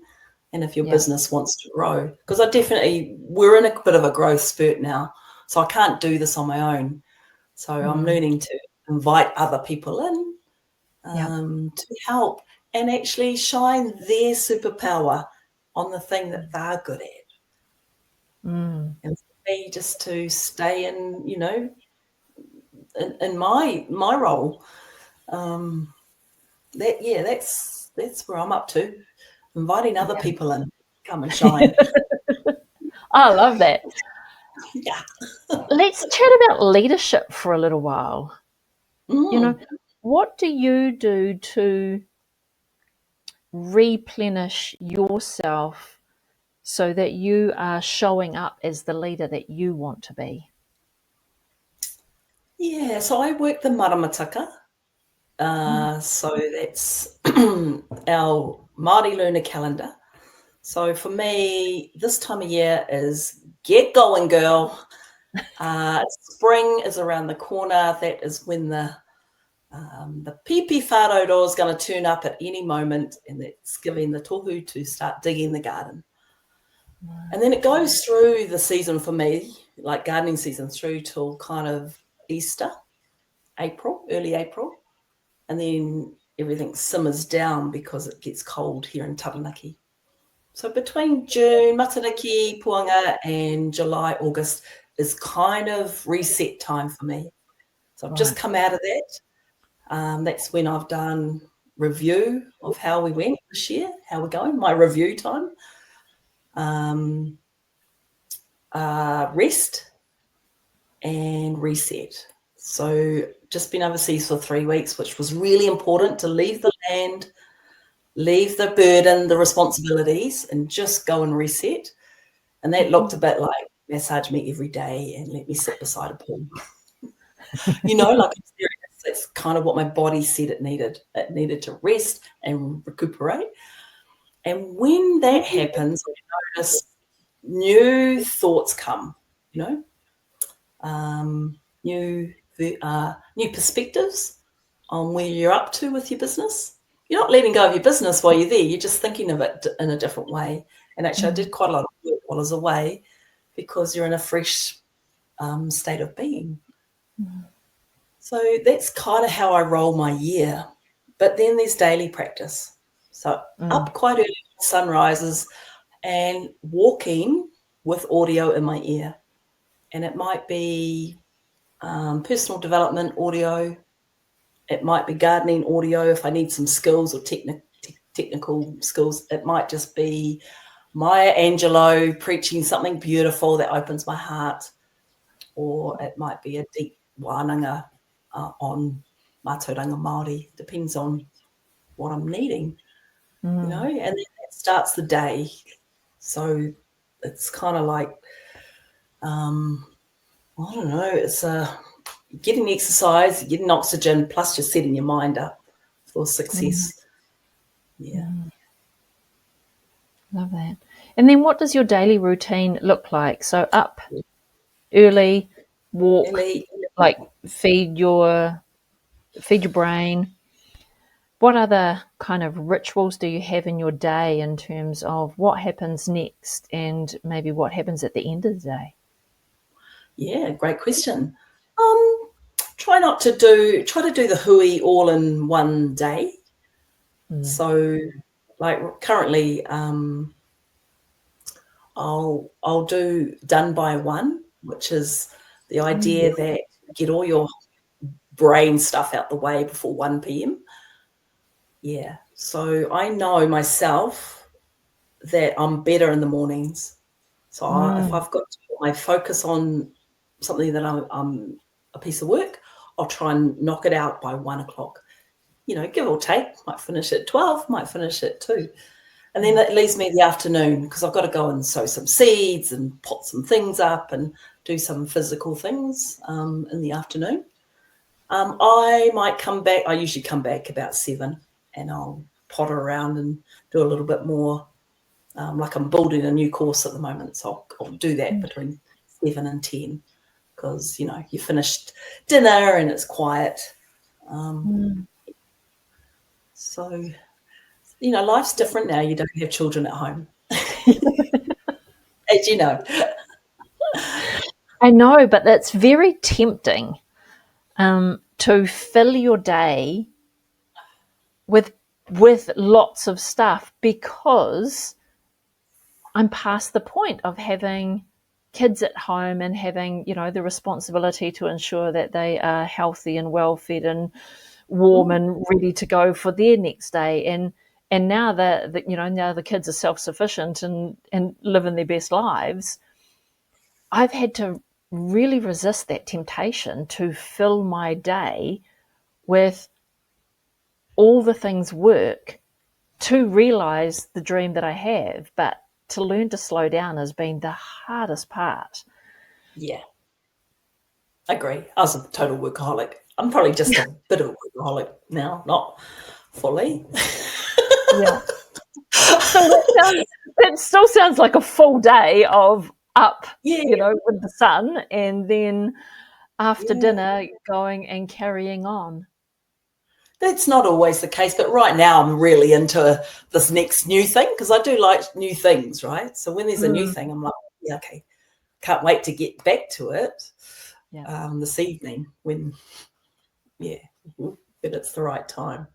and if your business wants to grow. Because we're in a bit of a growth spurt now, so I can't do this on my own. So I'm learning to invite other people in to help and actually shine their superpower on the thing that they're good at. And for me, just to stay in, in my role, that's where I'm up to, inviting other people in, come and shine. I love that. Yeah. Let's chat about leadership for a little while. What do you do to replenish yourself so that you are showing up as the leader that you want to be? Yeah, so I work the maramataka. So that's our Māori lunar calendar. So for me, this time of year is get going, girl. Spring is around the corner. That is when the pipi whānau is going to turn up at any moment, and it's giving the tohu to start digging the garden. And then it goes through the season for me, like gardening season, through till kind of Easter, early April. And then everything simmers down because it gets cold here in Taranaki. So between June, Matariki, Puanga, and July, August is kind of reset time for me. So I've just come out of that. That's when I've done review of how we went this year, how we're going, my review time. Rest and reset. So just been overseas for 3 weeks, which was really important to leave the land, leave the burden, the responsibilities, and just go and reset. And that looked a bit like massage me every day and let me sit beside a pool. Like that's kind of what my body said it needed. It needed to rest and recuperate. And when that happens, I notice new thoughts come, new perspectives on where you're up to with your business. You're not letting go of your business while you're there. You're just thinking of it in a different way. And actually, I did quite a lot of work while I was away because you're in a fresh state of being. So that's kind of how I roll my year. But then there's daily practice. So up quite early, sun rises, and walking with audio in my ear. And it might be personal development audio. It might be gardening audio if I need some skills or technical skills. It might just be Maya Angelou preaching something beautiful that opens my heart. Or it might be a deep wānanga on mātauranga Māori. Depends on what I'm needing, and then that starts the day. So it's kind of like, I don't know, it's getting exercise, getting oxygen, plus just setting your mind up for success. Yeah. Love that. And then what does your daily routine look like? So up early, walk, like feed your brain. What other kind of rituals do you have in your day in terms of what happens next and maybe what happens at the end of the day? Yeah, great question. Try to do the hui all in one day. So like currently I'll do done by one, which is the idea that get all your brain stuff out the way before 1 p.m. Yeah. So I know myself that I'm better in the mornings. So if I've got to put my focus on something that I'm a piece of work, I'll try and knock it out by 1 o'clock. Give or take, might finish at 12, might finish at 2. And then that leaves me the afternoon because I've got to go and sow some seeds and pot some things up and do some physical things in the afternoon. I might come back. I usually come back about 7 and I'll potter around and do a little bit more. Like I'm building a new course at the moment, so I'll do that between 7 and 10 because, you finished dinner and it's quiet. So, life's different now. You don't have children at home, as you know. I know, but that's very tempting to fill your day with lots of stuff because I'm past the point of having kids at home and having, the responsibility to ensure that they are healthy and well fed and warm and ready to go for their next day. And now that now the kids are self-sufficient and living their best lives, I've had to really resist that temptation to fill my day with all the things work to realize the dream that I have. But to learn to slow down has been the hardest part. Yeah. I agree. I was a total workaholic. I'm probably just a bit of a workaholic now, not fully. Yeah. So that still sounds like a full day of up, with the sun, and then after dinner going and carrying on. That's not always the case, but right now I'm really into this next new thing because I do like new things, right? So when there's a new thing, I'm like, yeah, okay, can't wait to get back to it this evening when it's the right time.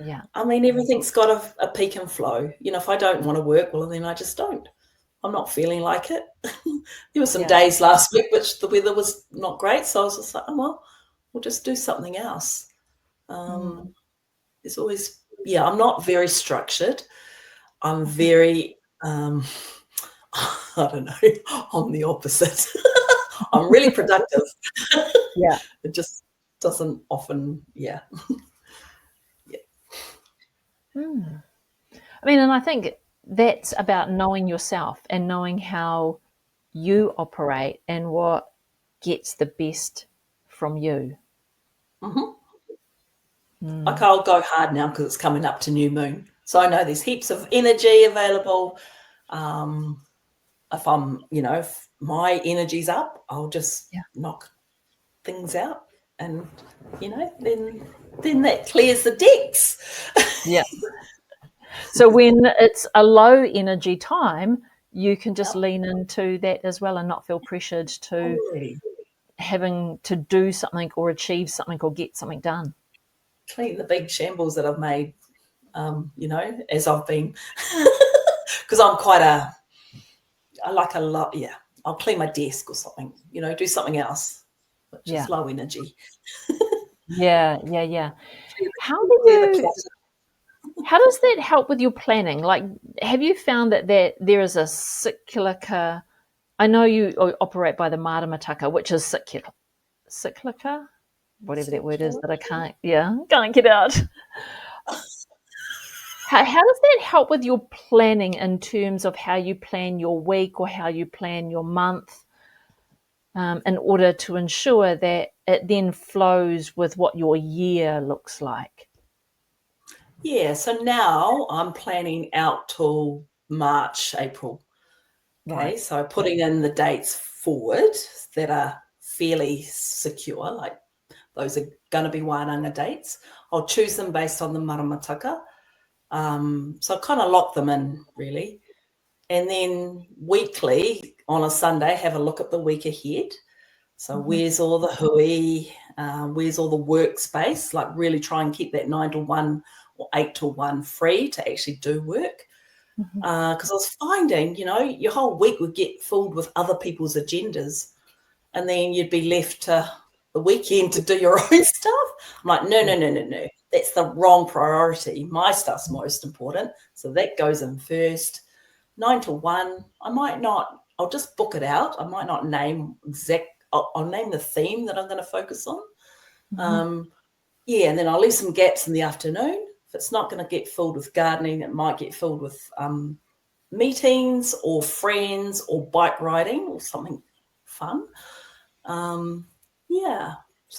Yeah. I mean, everything's got a peak and flow. If I don't want to work, well, then I just don't. I'm not feeling like it. There were some days last week which the weather was not great, so I was just like, oh, well, we'll just do something else. There's always, I'm not very structured. I'm very, I don't know, I'm the opposite. I'm really productive. Yeah. It just doesn't often, I mean, and I think that's about knowing yourself and knowing how you operate and what gets the best from you. Like I'll go hard now because it's coming up to new moon. So I know there's heaps of energy available. If I'm, if my energy's up, I'll just knock things out, and then that clears the decks. Yeah. So when it's a low energy time, you can just lean into that as well and not feel pressured to having to do something or achieve something or get something done. Clean the big shambles that I've made, as I've been, because I'm I like a lot. Yeah, I'll clean my desk or something, do something else, which is low energy. Yeah. How does that help with your planning? Like, have you found that there is a cyclica? I know you operate by the māra mataka, which is cyclica, whatever that word is that I can't get out. How does that help with your planning in terms of how you plan your week or how you plan your month, in order to ensure that it then flows with what your year looks like? Yeah, so now I'm planning out till March, April. Okay, Right. so putting in the dates forward that are fairly secure, like those are going to be wānanga dates. I'll choose them based on the maramataka. So I kind of lock them in, really. And then weekly, on a Sunday, have a look at the week ahead. So where's all the hui, where's all the workspace, like really try and keep that 9 to 1 or 8 to 1 free to actually do work. Because I was finding, your whole week would get filled with other people's agendas, and then you'd be left to the weekend to do your own stuff. I'm like, no. That's the wrong priority. My stuff's most important. So that goes in first. 9 to 1, I'll just book it out. I might not name I'll name the theme that I'm going to focus on. And then I'll leave some gaps in the afternoon. If it's not going to get filled with gardening, it might get filled with meetings or friends or bike riding or something fun. So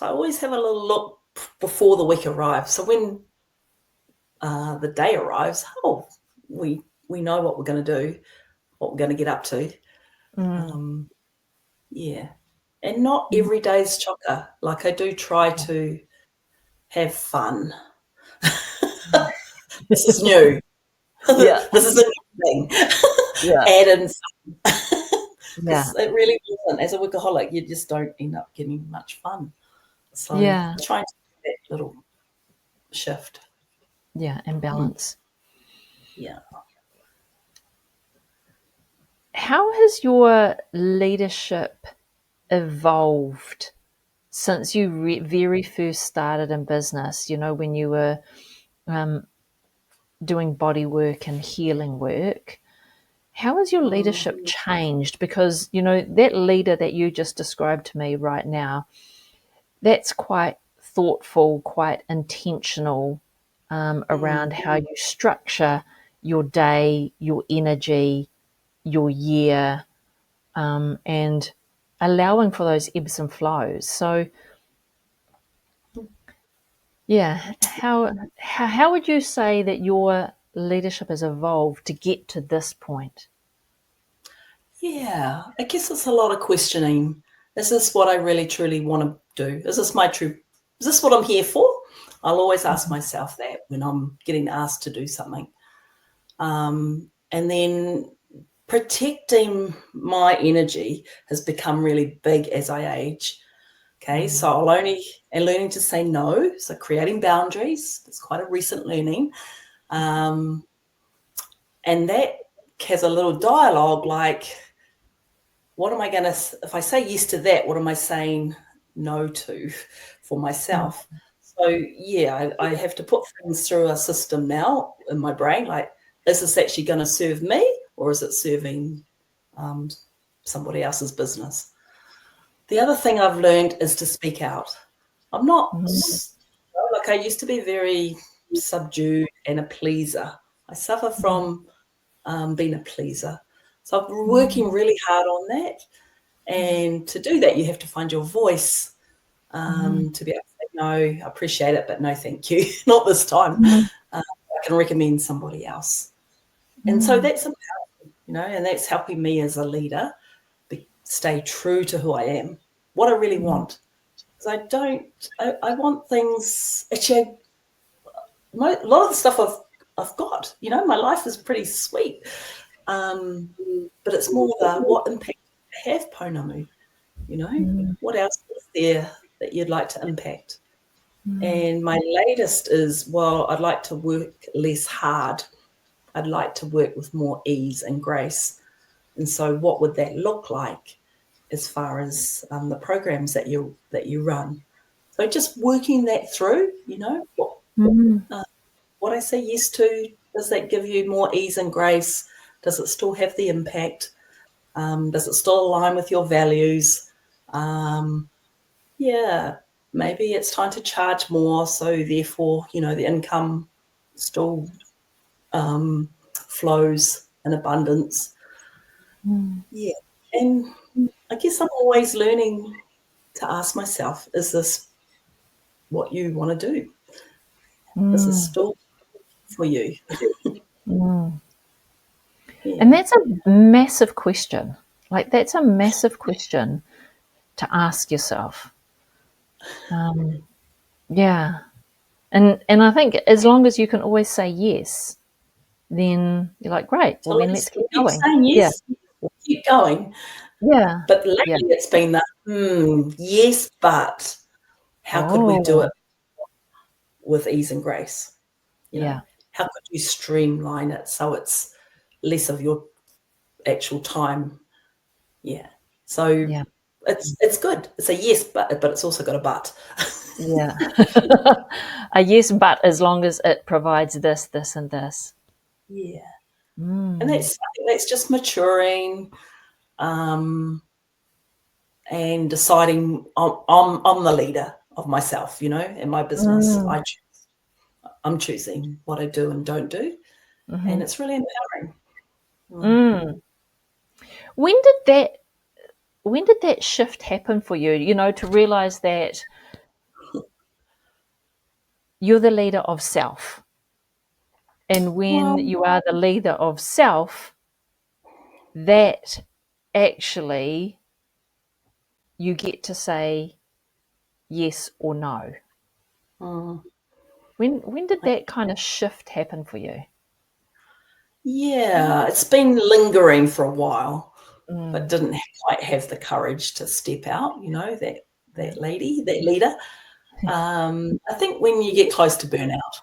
I always have a little look before the week arrives. So when the day arrives, we know what we're going to do, what we're going to get up to. And not every day's chocker. Like I do try to have fun. This is new. This is a new thing. Add in fun. It really doesn't. As a workaholic, you just don't end up getting much fun. So trying to do that little shift. Yeah, and balance. Yeah. How has your leadership evolved since you very first started in business, when you were doing body work and healing work? How has your leadership changed? Because, that leader that you just described to me right now, that's quite thoughtful, quite intentional around how you structure your day, your energy, your year, and allowing for those ebbs and flows. So, how would you say that your leadership has evolved to get to this point? Yeah, I guess it's a lot of questioning. Is this what I really truly want to do? Is this what I'm here for? I'll always ask myself that when I'm getting asked to do something. And then protecting my energy has become really big as I age. Okay, so learning to say no, so creating boundaries. It's quite a recent learning. And that has a little dialogue like, what am I going to, if I say yes to that, what am I saying no to for myself? So, yeah, I have to put things through a system now in my brain, like, is this actually going to serve me, or is it serving somebody else's business? The other thing I've learned is to speak out. I'm not, like I used to be very subdued and a pleaser. I suffer from being a pleaser. So I'm working really hard on that. And to do that, you have to find your voice to be able to say, no, I appreciate it, but no, thank you. Not this time. I can recommend somebody else. And so that's empowering, you know, and that's helping me as a leader stay true to who I am, what I really want. Because I want things, actually, a lot of the stuff I've got, you know, my life is pretty sweet. But it's more what impact do you have, Pounamu? You know, what else is there that you'd like to impact? And my latest is, well, I'd like to work less hard. I'd like to work with more ease and grace. And so what would that look like as far as the programs that you run? So just working that through, you know, what I say yes to, does that give you more ease and grace? Does it still have the impact? Does it still align with your values? Yeah, maybe it's time to charge more. So therefore, you know, the income still flows in abundance. Yeah. And I guess I'm always learning to ask myself, is this what you want to do? Is it still for you? Yeah. And that's a massive question. Like, that's a massive question to ask yourself. Yeah. And I think as long as you can always say yes, then you're like, great, well, then let's keep going. Saying yes, keep going. Yeah. But lately it's been that, yes, but how could we do it with ease and grace? You know, how could you streamline it so it's less of your actual time? Yeah. So it's good. It's a yes, but it's also got a but. Yeah. A yes, but as long as it provides this, this, and this. Yeah. And I think that's just maturing and deciding I'm the leader of myself, you know, in my business. I'm choosing what I do and don't do. And it's really empowering. When did that shift happen for you, you know, to realize that you're the leader of self? And when you are the leader of self, that actually you get to say yes or no. When did that kind of shift happen for you? Yeah, it's been lingering for a while, but didn't quite have the courage to step out, you know, that leader. I think when you get close to burnout,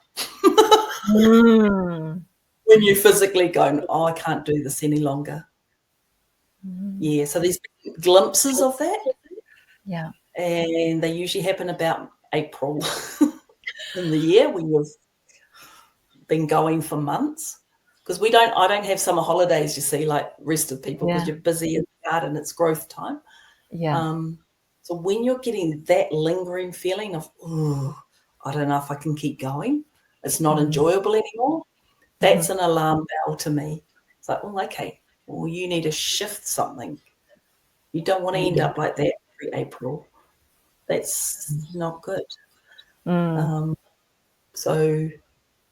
when you're physically going, oh, I can't do this any longer. Yeah, so there's glimpses of that. Yeah. And they usually happen about April in the year when you've been going for months. Because I don't have summer holidays, you see, like rest of people, because you're busy in the garden, it's growth time. Yeah. So when you're getting that lingering feeling of, oh, I don't know if I can keep going, it's not enjoyable anymore, that's an alarm bell to me. It's like, oh, okay, well, you need to shift something. You don't want to end up like that every April. That's not good. So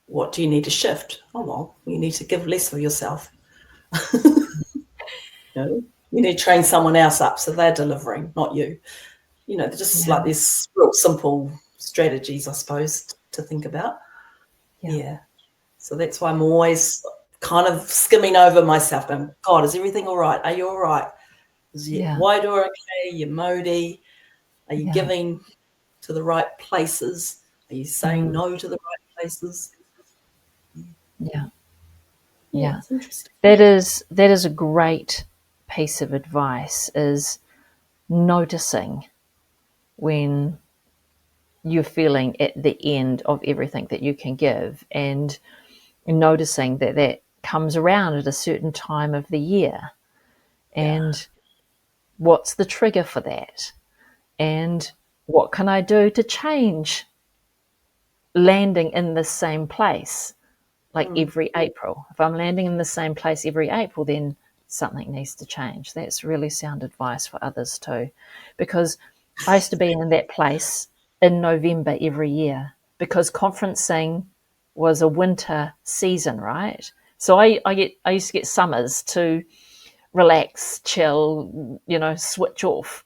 what do you need to shift? Oh, well, you need to give less of yourself. You know, you need to train someone else up so they're delivering, not you. You know, they're just like these real simple strategies, I suppose, to think about. Yeah. So that's why I'm always kind of skimming over myself and, God, is everything all right? Are you all right? Is your Wairua okay? Your Māori? Are you giving to the right places? Are you saying no to the right places? Yeah. Yeah. It's interesting. That is a great piece of advice, is noticing when you're feeling at the end of everything that you can give, and noticing that that comes around at a certain time of the year, and what's the trigger for that, and what can I do to change landing in the same place like every April. If I'm landing in the same place every April, then something needs to change. That's really sound advice for others too, because I used to be in that place in November every year, because conferencing was a winter season, right? So I used to get summers to relax, chill, switch off.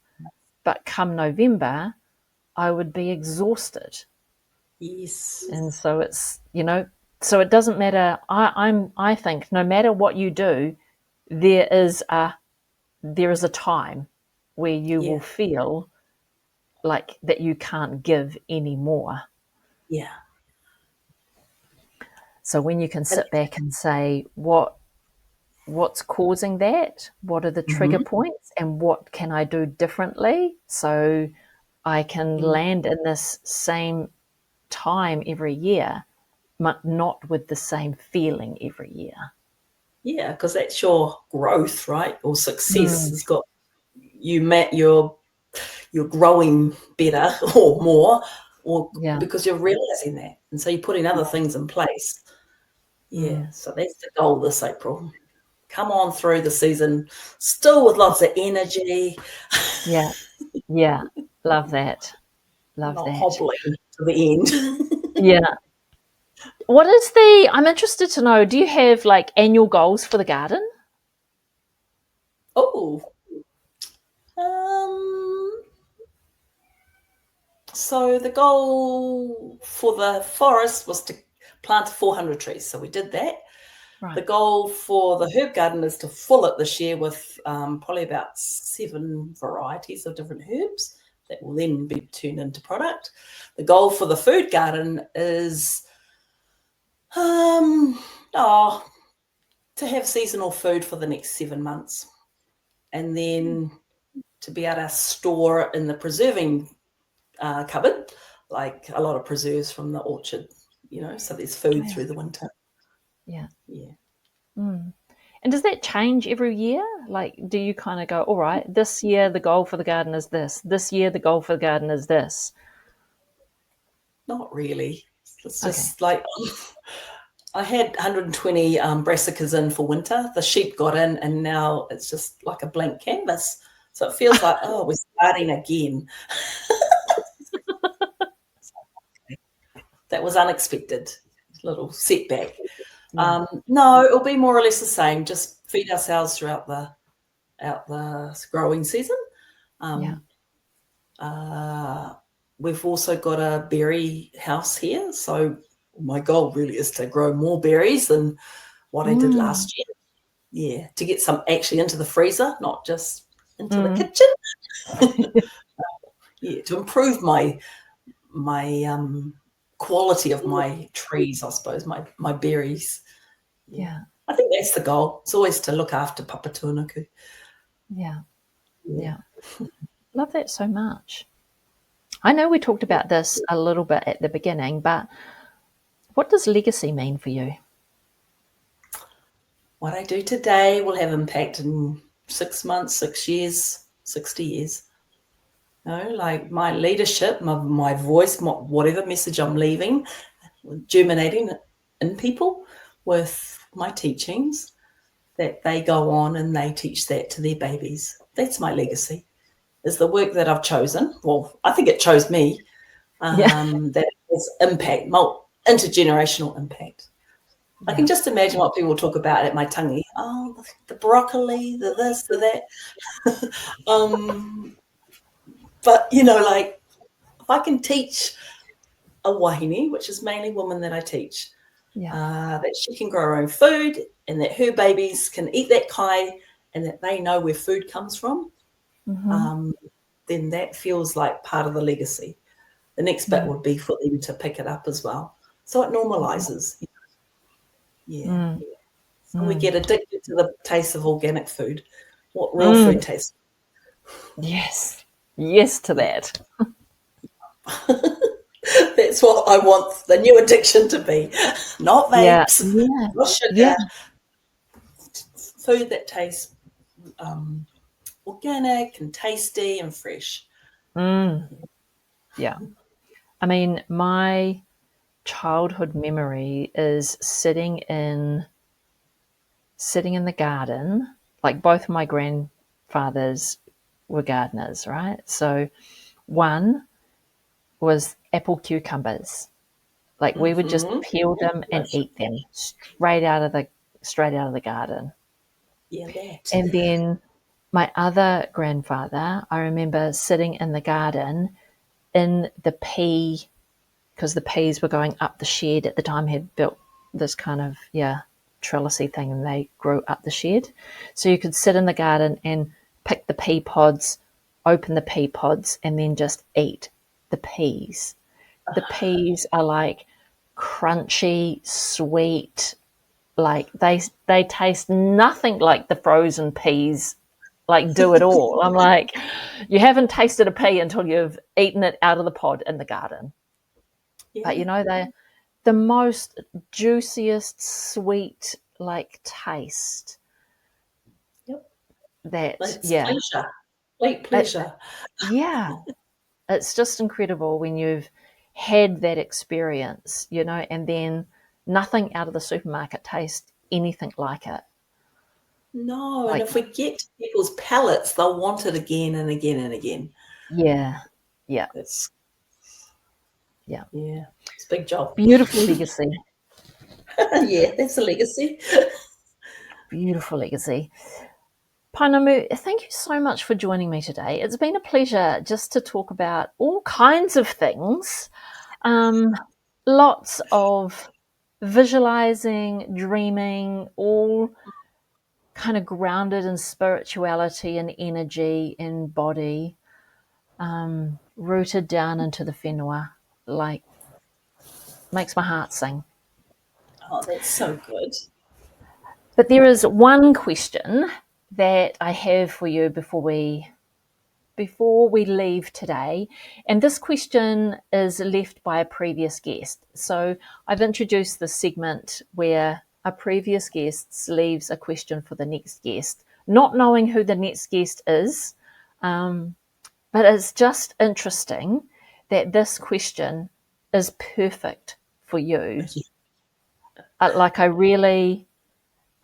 But come November, I would be exhausted. Yes. And so so it doesn't matter. I think no matter what you do, there is a time where you will feel like that you can't give anymore. Yeah. So when you can sit back and say, what's causing that? What are the trigger points, and what can I do differently so I can land in this same time every year, but not with the same feeling every year. Yeah, because that's your growth, right? Or success has got you're growing better or more, or because you're realizing that, and so you're putting other things in place. Yeah, so that's the goal this April. Come on through the season still with lots of energy. Yeah, love that. Love Not that. hobbling to the end. Yeah. I'm interested to know, do you have like annual goals for the garden? Oh, so the goal for the forest was to plant 400 trees. So we did that. Right. The goal for the herb garden is to fill it this year with probably about 7 varieties of different herbs that will then be turned into product. The goal for the food garden is to have seasonal food for the next 7 months, and then to be able to store in the preserving cupboard, like a lot of preserves from the orchard, so there's food through the winter. Yeah. Yeah. And does that change every year? Like, do you kind of go, all right, this year the goal for the garden is this year the goal for the garden is this? Not really. It's just like I had 120 brassicas in for winter. The sheep got in, and now it's just like a blank canvas. So it feels like, we're starting again. That was unexpected. Little setback. No, it'll be more or less the same. Just feed ourselves throughout the growing season. We've also got a berry house here, so my goal really is to grow more berries than what I did last year. Yeah, to get some actually into the freezer, not just into the kitchen. To improve my quality of my trees, I suppose, my berries. Yeah. I think that's the goal. It's always to look after Papa Tūnaku. Yeah. Love that so much. I know we talked about this a little bit at the beginning, but what does legacy mean for you? What I do today will have impact in 6 months, 6 years, 60 years. Like my leadership, my voice, whatever message I'm leaving, germinating in people with my teachings, that they go on and they teach that to their babies. That's my legacy, is the work that I've chosen. Well, I think it chose me. That has impact, intergenerational impact. I can just imagine what people talk about at my tangi. Oh, the broccoli, the this, the that. But, like, if I can teach a wahine, which is mainly women that I teach, that she can grow her own food, and that her babies can eat that kai, and that they know where food comes from, then that feels like part of the legacy. The next bit would be for them to pick it up as well. So it normalizes. So we get addicted to the taste of organic food, what real food tastes. Yes. Yes to that. That's what I want the new addiction to be. Not Yeah. vapes, Yeah. not sugar. Yeah. Food that tastes organic and tasty and fresh. Yeah. I mean, my childhood memory is sitting in the garden. Like, both of my grandfathers were gardeners, right? So one was apple cucumbers. Like, we would just peel them and eat them straight out of the garden. Yeah, that. And then my other grandfather, I remember sitting in the garden in the pea, because the peas were going up the shed at the time. He had built this kind of trellisy thing, and they grew up the shed. So you could sit in the garden and pick the pea pods, open the pea pods, and then just eat the peas. The peas are like crunchy, sweet, like they taste nothing like the frozen peas like do at all. I'm like, you haven't tasted a pea until you've eaten it out of the pod in the garden. Yeah. But they're the most juiciest, sweet, like taste. Yep. That It's pleasure. Complete pleasure. It's just incredible when you've had that experience, and then nothing out of the supermarket tastes anything like it. No, and if we get to people's palates, they'll want it again and again and again. Yeah. It's Yeah. It's a big job. Beautiful legacy. Yeah, that's a legacy. Beautiful legacy. Pounamu, thank you so much for joining me today. It's been a pleasure just to talk about all kinds of things. Lots of visualizing, dreaming, all kind of grounded in spirituality and energy and body, rooted down into the whenua, like makes my heart sing. Oh, that's so good. But there is one question that I have for you before we leave today, and this question is left by a previous guest. So I've introduced this segment where a previous guest leaves a question for the next guest, not knowing who the next guest is, but it's just interesting that this question is perfect for you.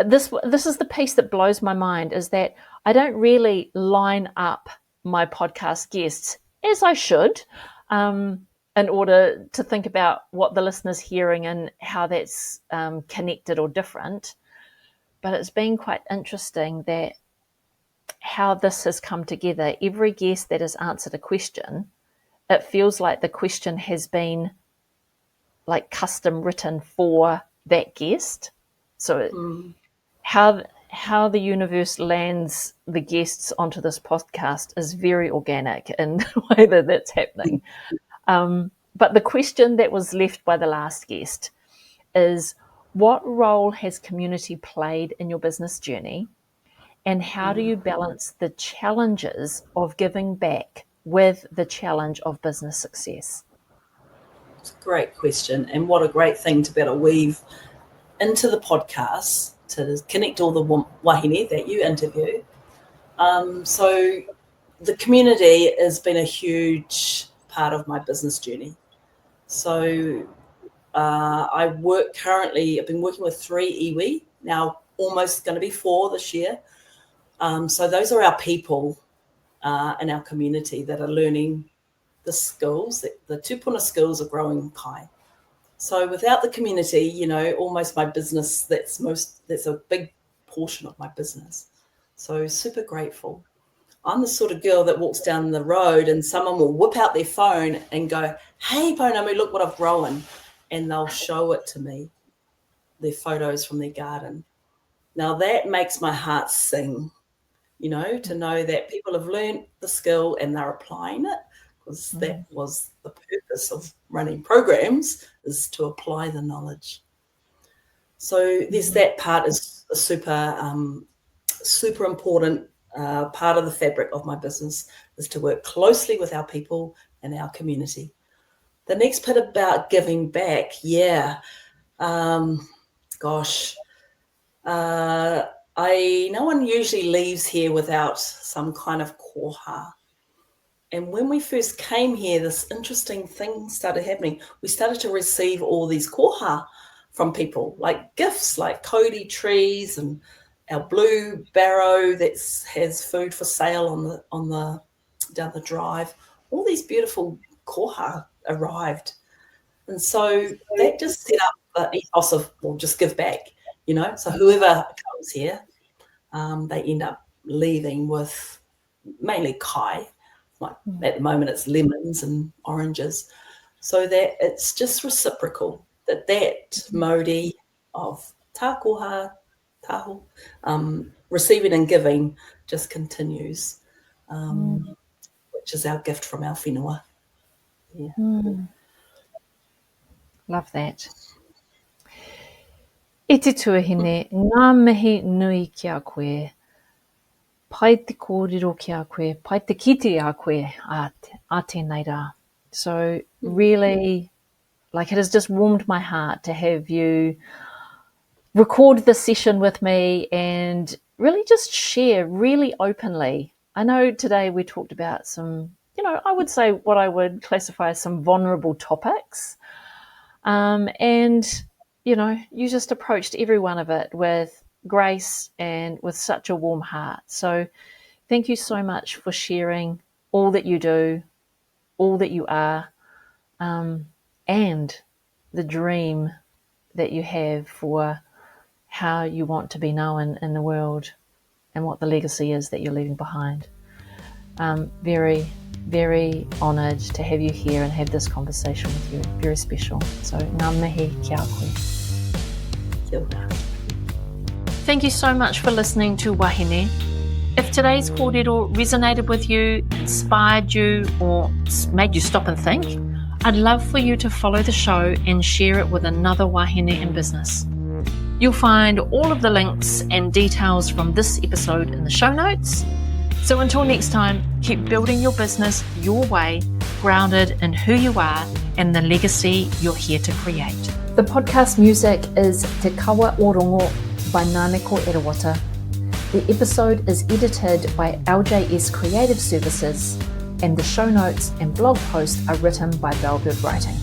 This is the piece that blows my mind, is that I don't really line up my podcast guests as I should, in order to think about what the listener's hearing and how that's connected or different. But it's been quite interesting that how this has come together. Every guest that has answered a question, it feels like the question has been like custom written for that guest. So how the universe lands the guests onto this podcast is very organic in the way that that's happening. But the question that was left by the last guest is, what role has community played in your business journey? And how do you balance the challenges of giving back with the challenge of business success? It's a great question, and what a great thing to be able to weave into the podcast to connect all the wahine that you interview. So the community has been a huge part of my business journey. So I've been working with 3 iwi, now almost going to be 4 this year. So those are our people in our community that are learning the skills, the tupuna skills of growing kai. So without the community, almost my business, that's a big portion of my business. So super grateful. I'm the sort of girl that walks down the road and someone will whip out their phone and go, "Hey, Pounamu, look what I've grown." And they'll show it to me, their photos from their garden. Now that makes my heart sing, to know that people have learned the skill and they're applying it, because that was the purpose of running programs, is to apply the knowledge. So there's that part is a super important part of the fabric of my business, is to work closely with our people and our community. The next bit about giving back, no one usually leaves here without some kind of koha. And when we first came here, this interesting thing started happening. We started to receive all these koha from people, like gifts, like Cody trees and our blue barrow that has food for sale on the down the drive. All these beautiful koha arrived. And so that just set up the ethos of, well, just give back, So whoever comes here, they end up leaving with mainly kai. Like at the moment it's lemons and oranges. So that it's just reciprocal, that mode of tā koha, taho, receiving and giving just continues, which is our gift from our whenua. Yeah. Love that. E te tuahine, ngā mihi nui ki a koe, pai te kōrero ki a koe, pai te kite a koe, a tēnei rā. So really, it has just warmed my heart to have you record this session with me and really just share really openly. I know today we talked about some, I would say what I would classify as some vulnerable topics. And, you just approached every one of it with grace and with such a warm heart. So thank you so much for sharing all that you do, all that you are, and the dream that you have for how you want to be known in the world and what the legacy is that you're leaving behind. Very, very honoured to have you here and have this conversation with you. Very special. So ngā mihi kia koe. Kia ora. Thank you so much for listening to Wahine. If today's kōrero resonated with you, inspired you, or made you stop and think, I'd love for you to follow the show and share it with another wahine in business. You'll find all of the links and details from this episode in the show notes. So until next time, keep building your business your way, grounded in who you are and the legacy you're here to create. The podcast music is Te Rau Orongo by Ngāneko Erawata. The episode is edited by LJS Creative Services, and the show notes and blog post are written by Bellbird Writing.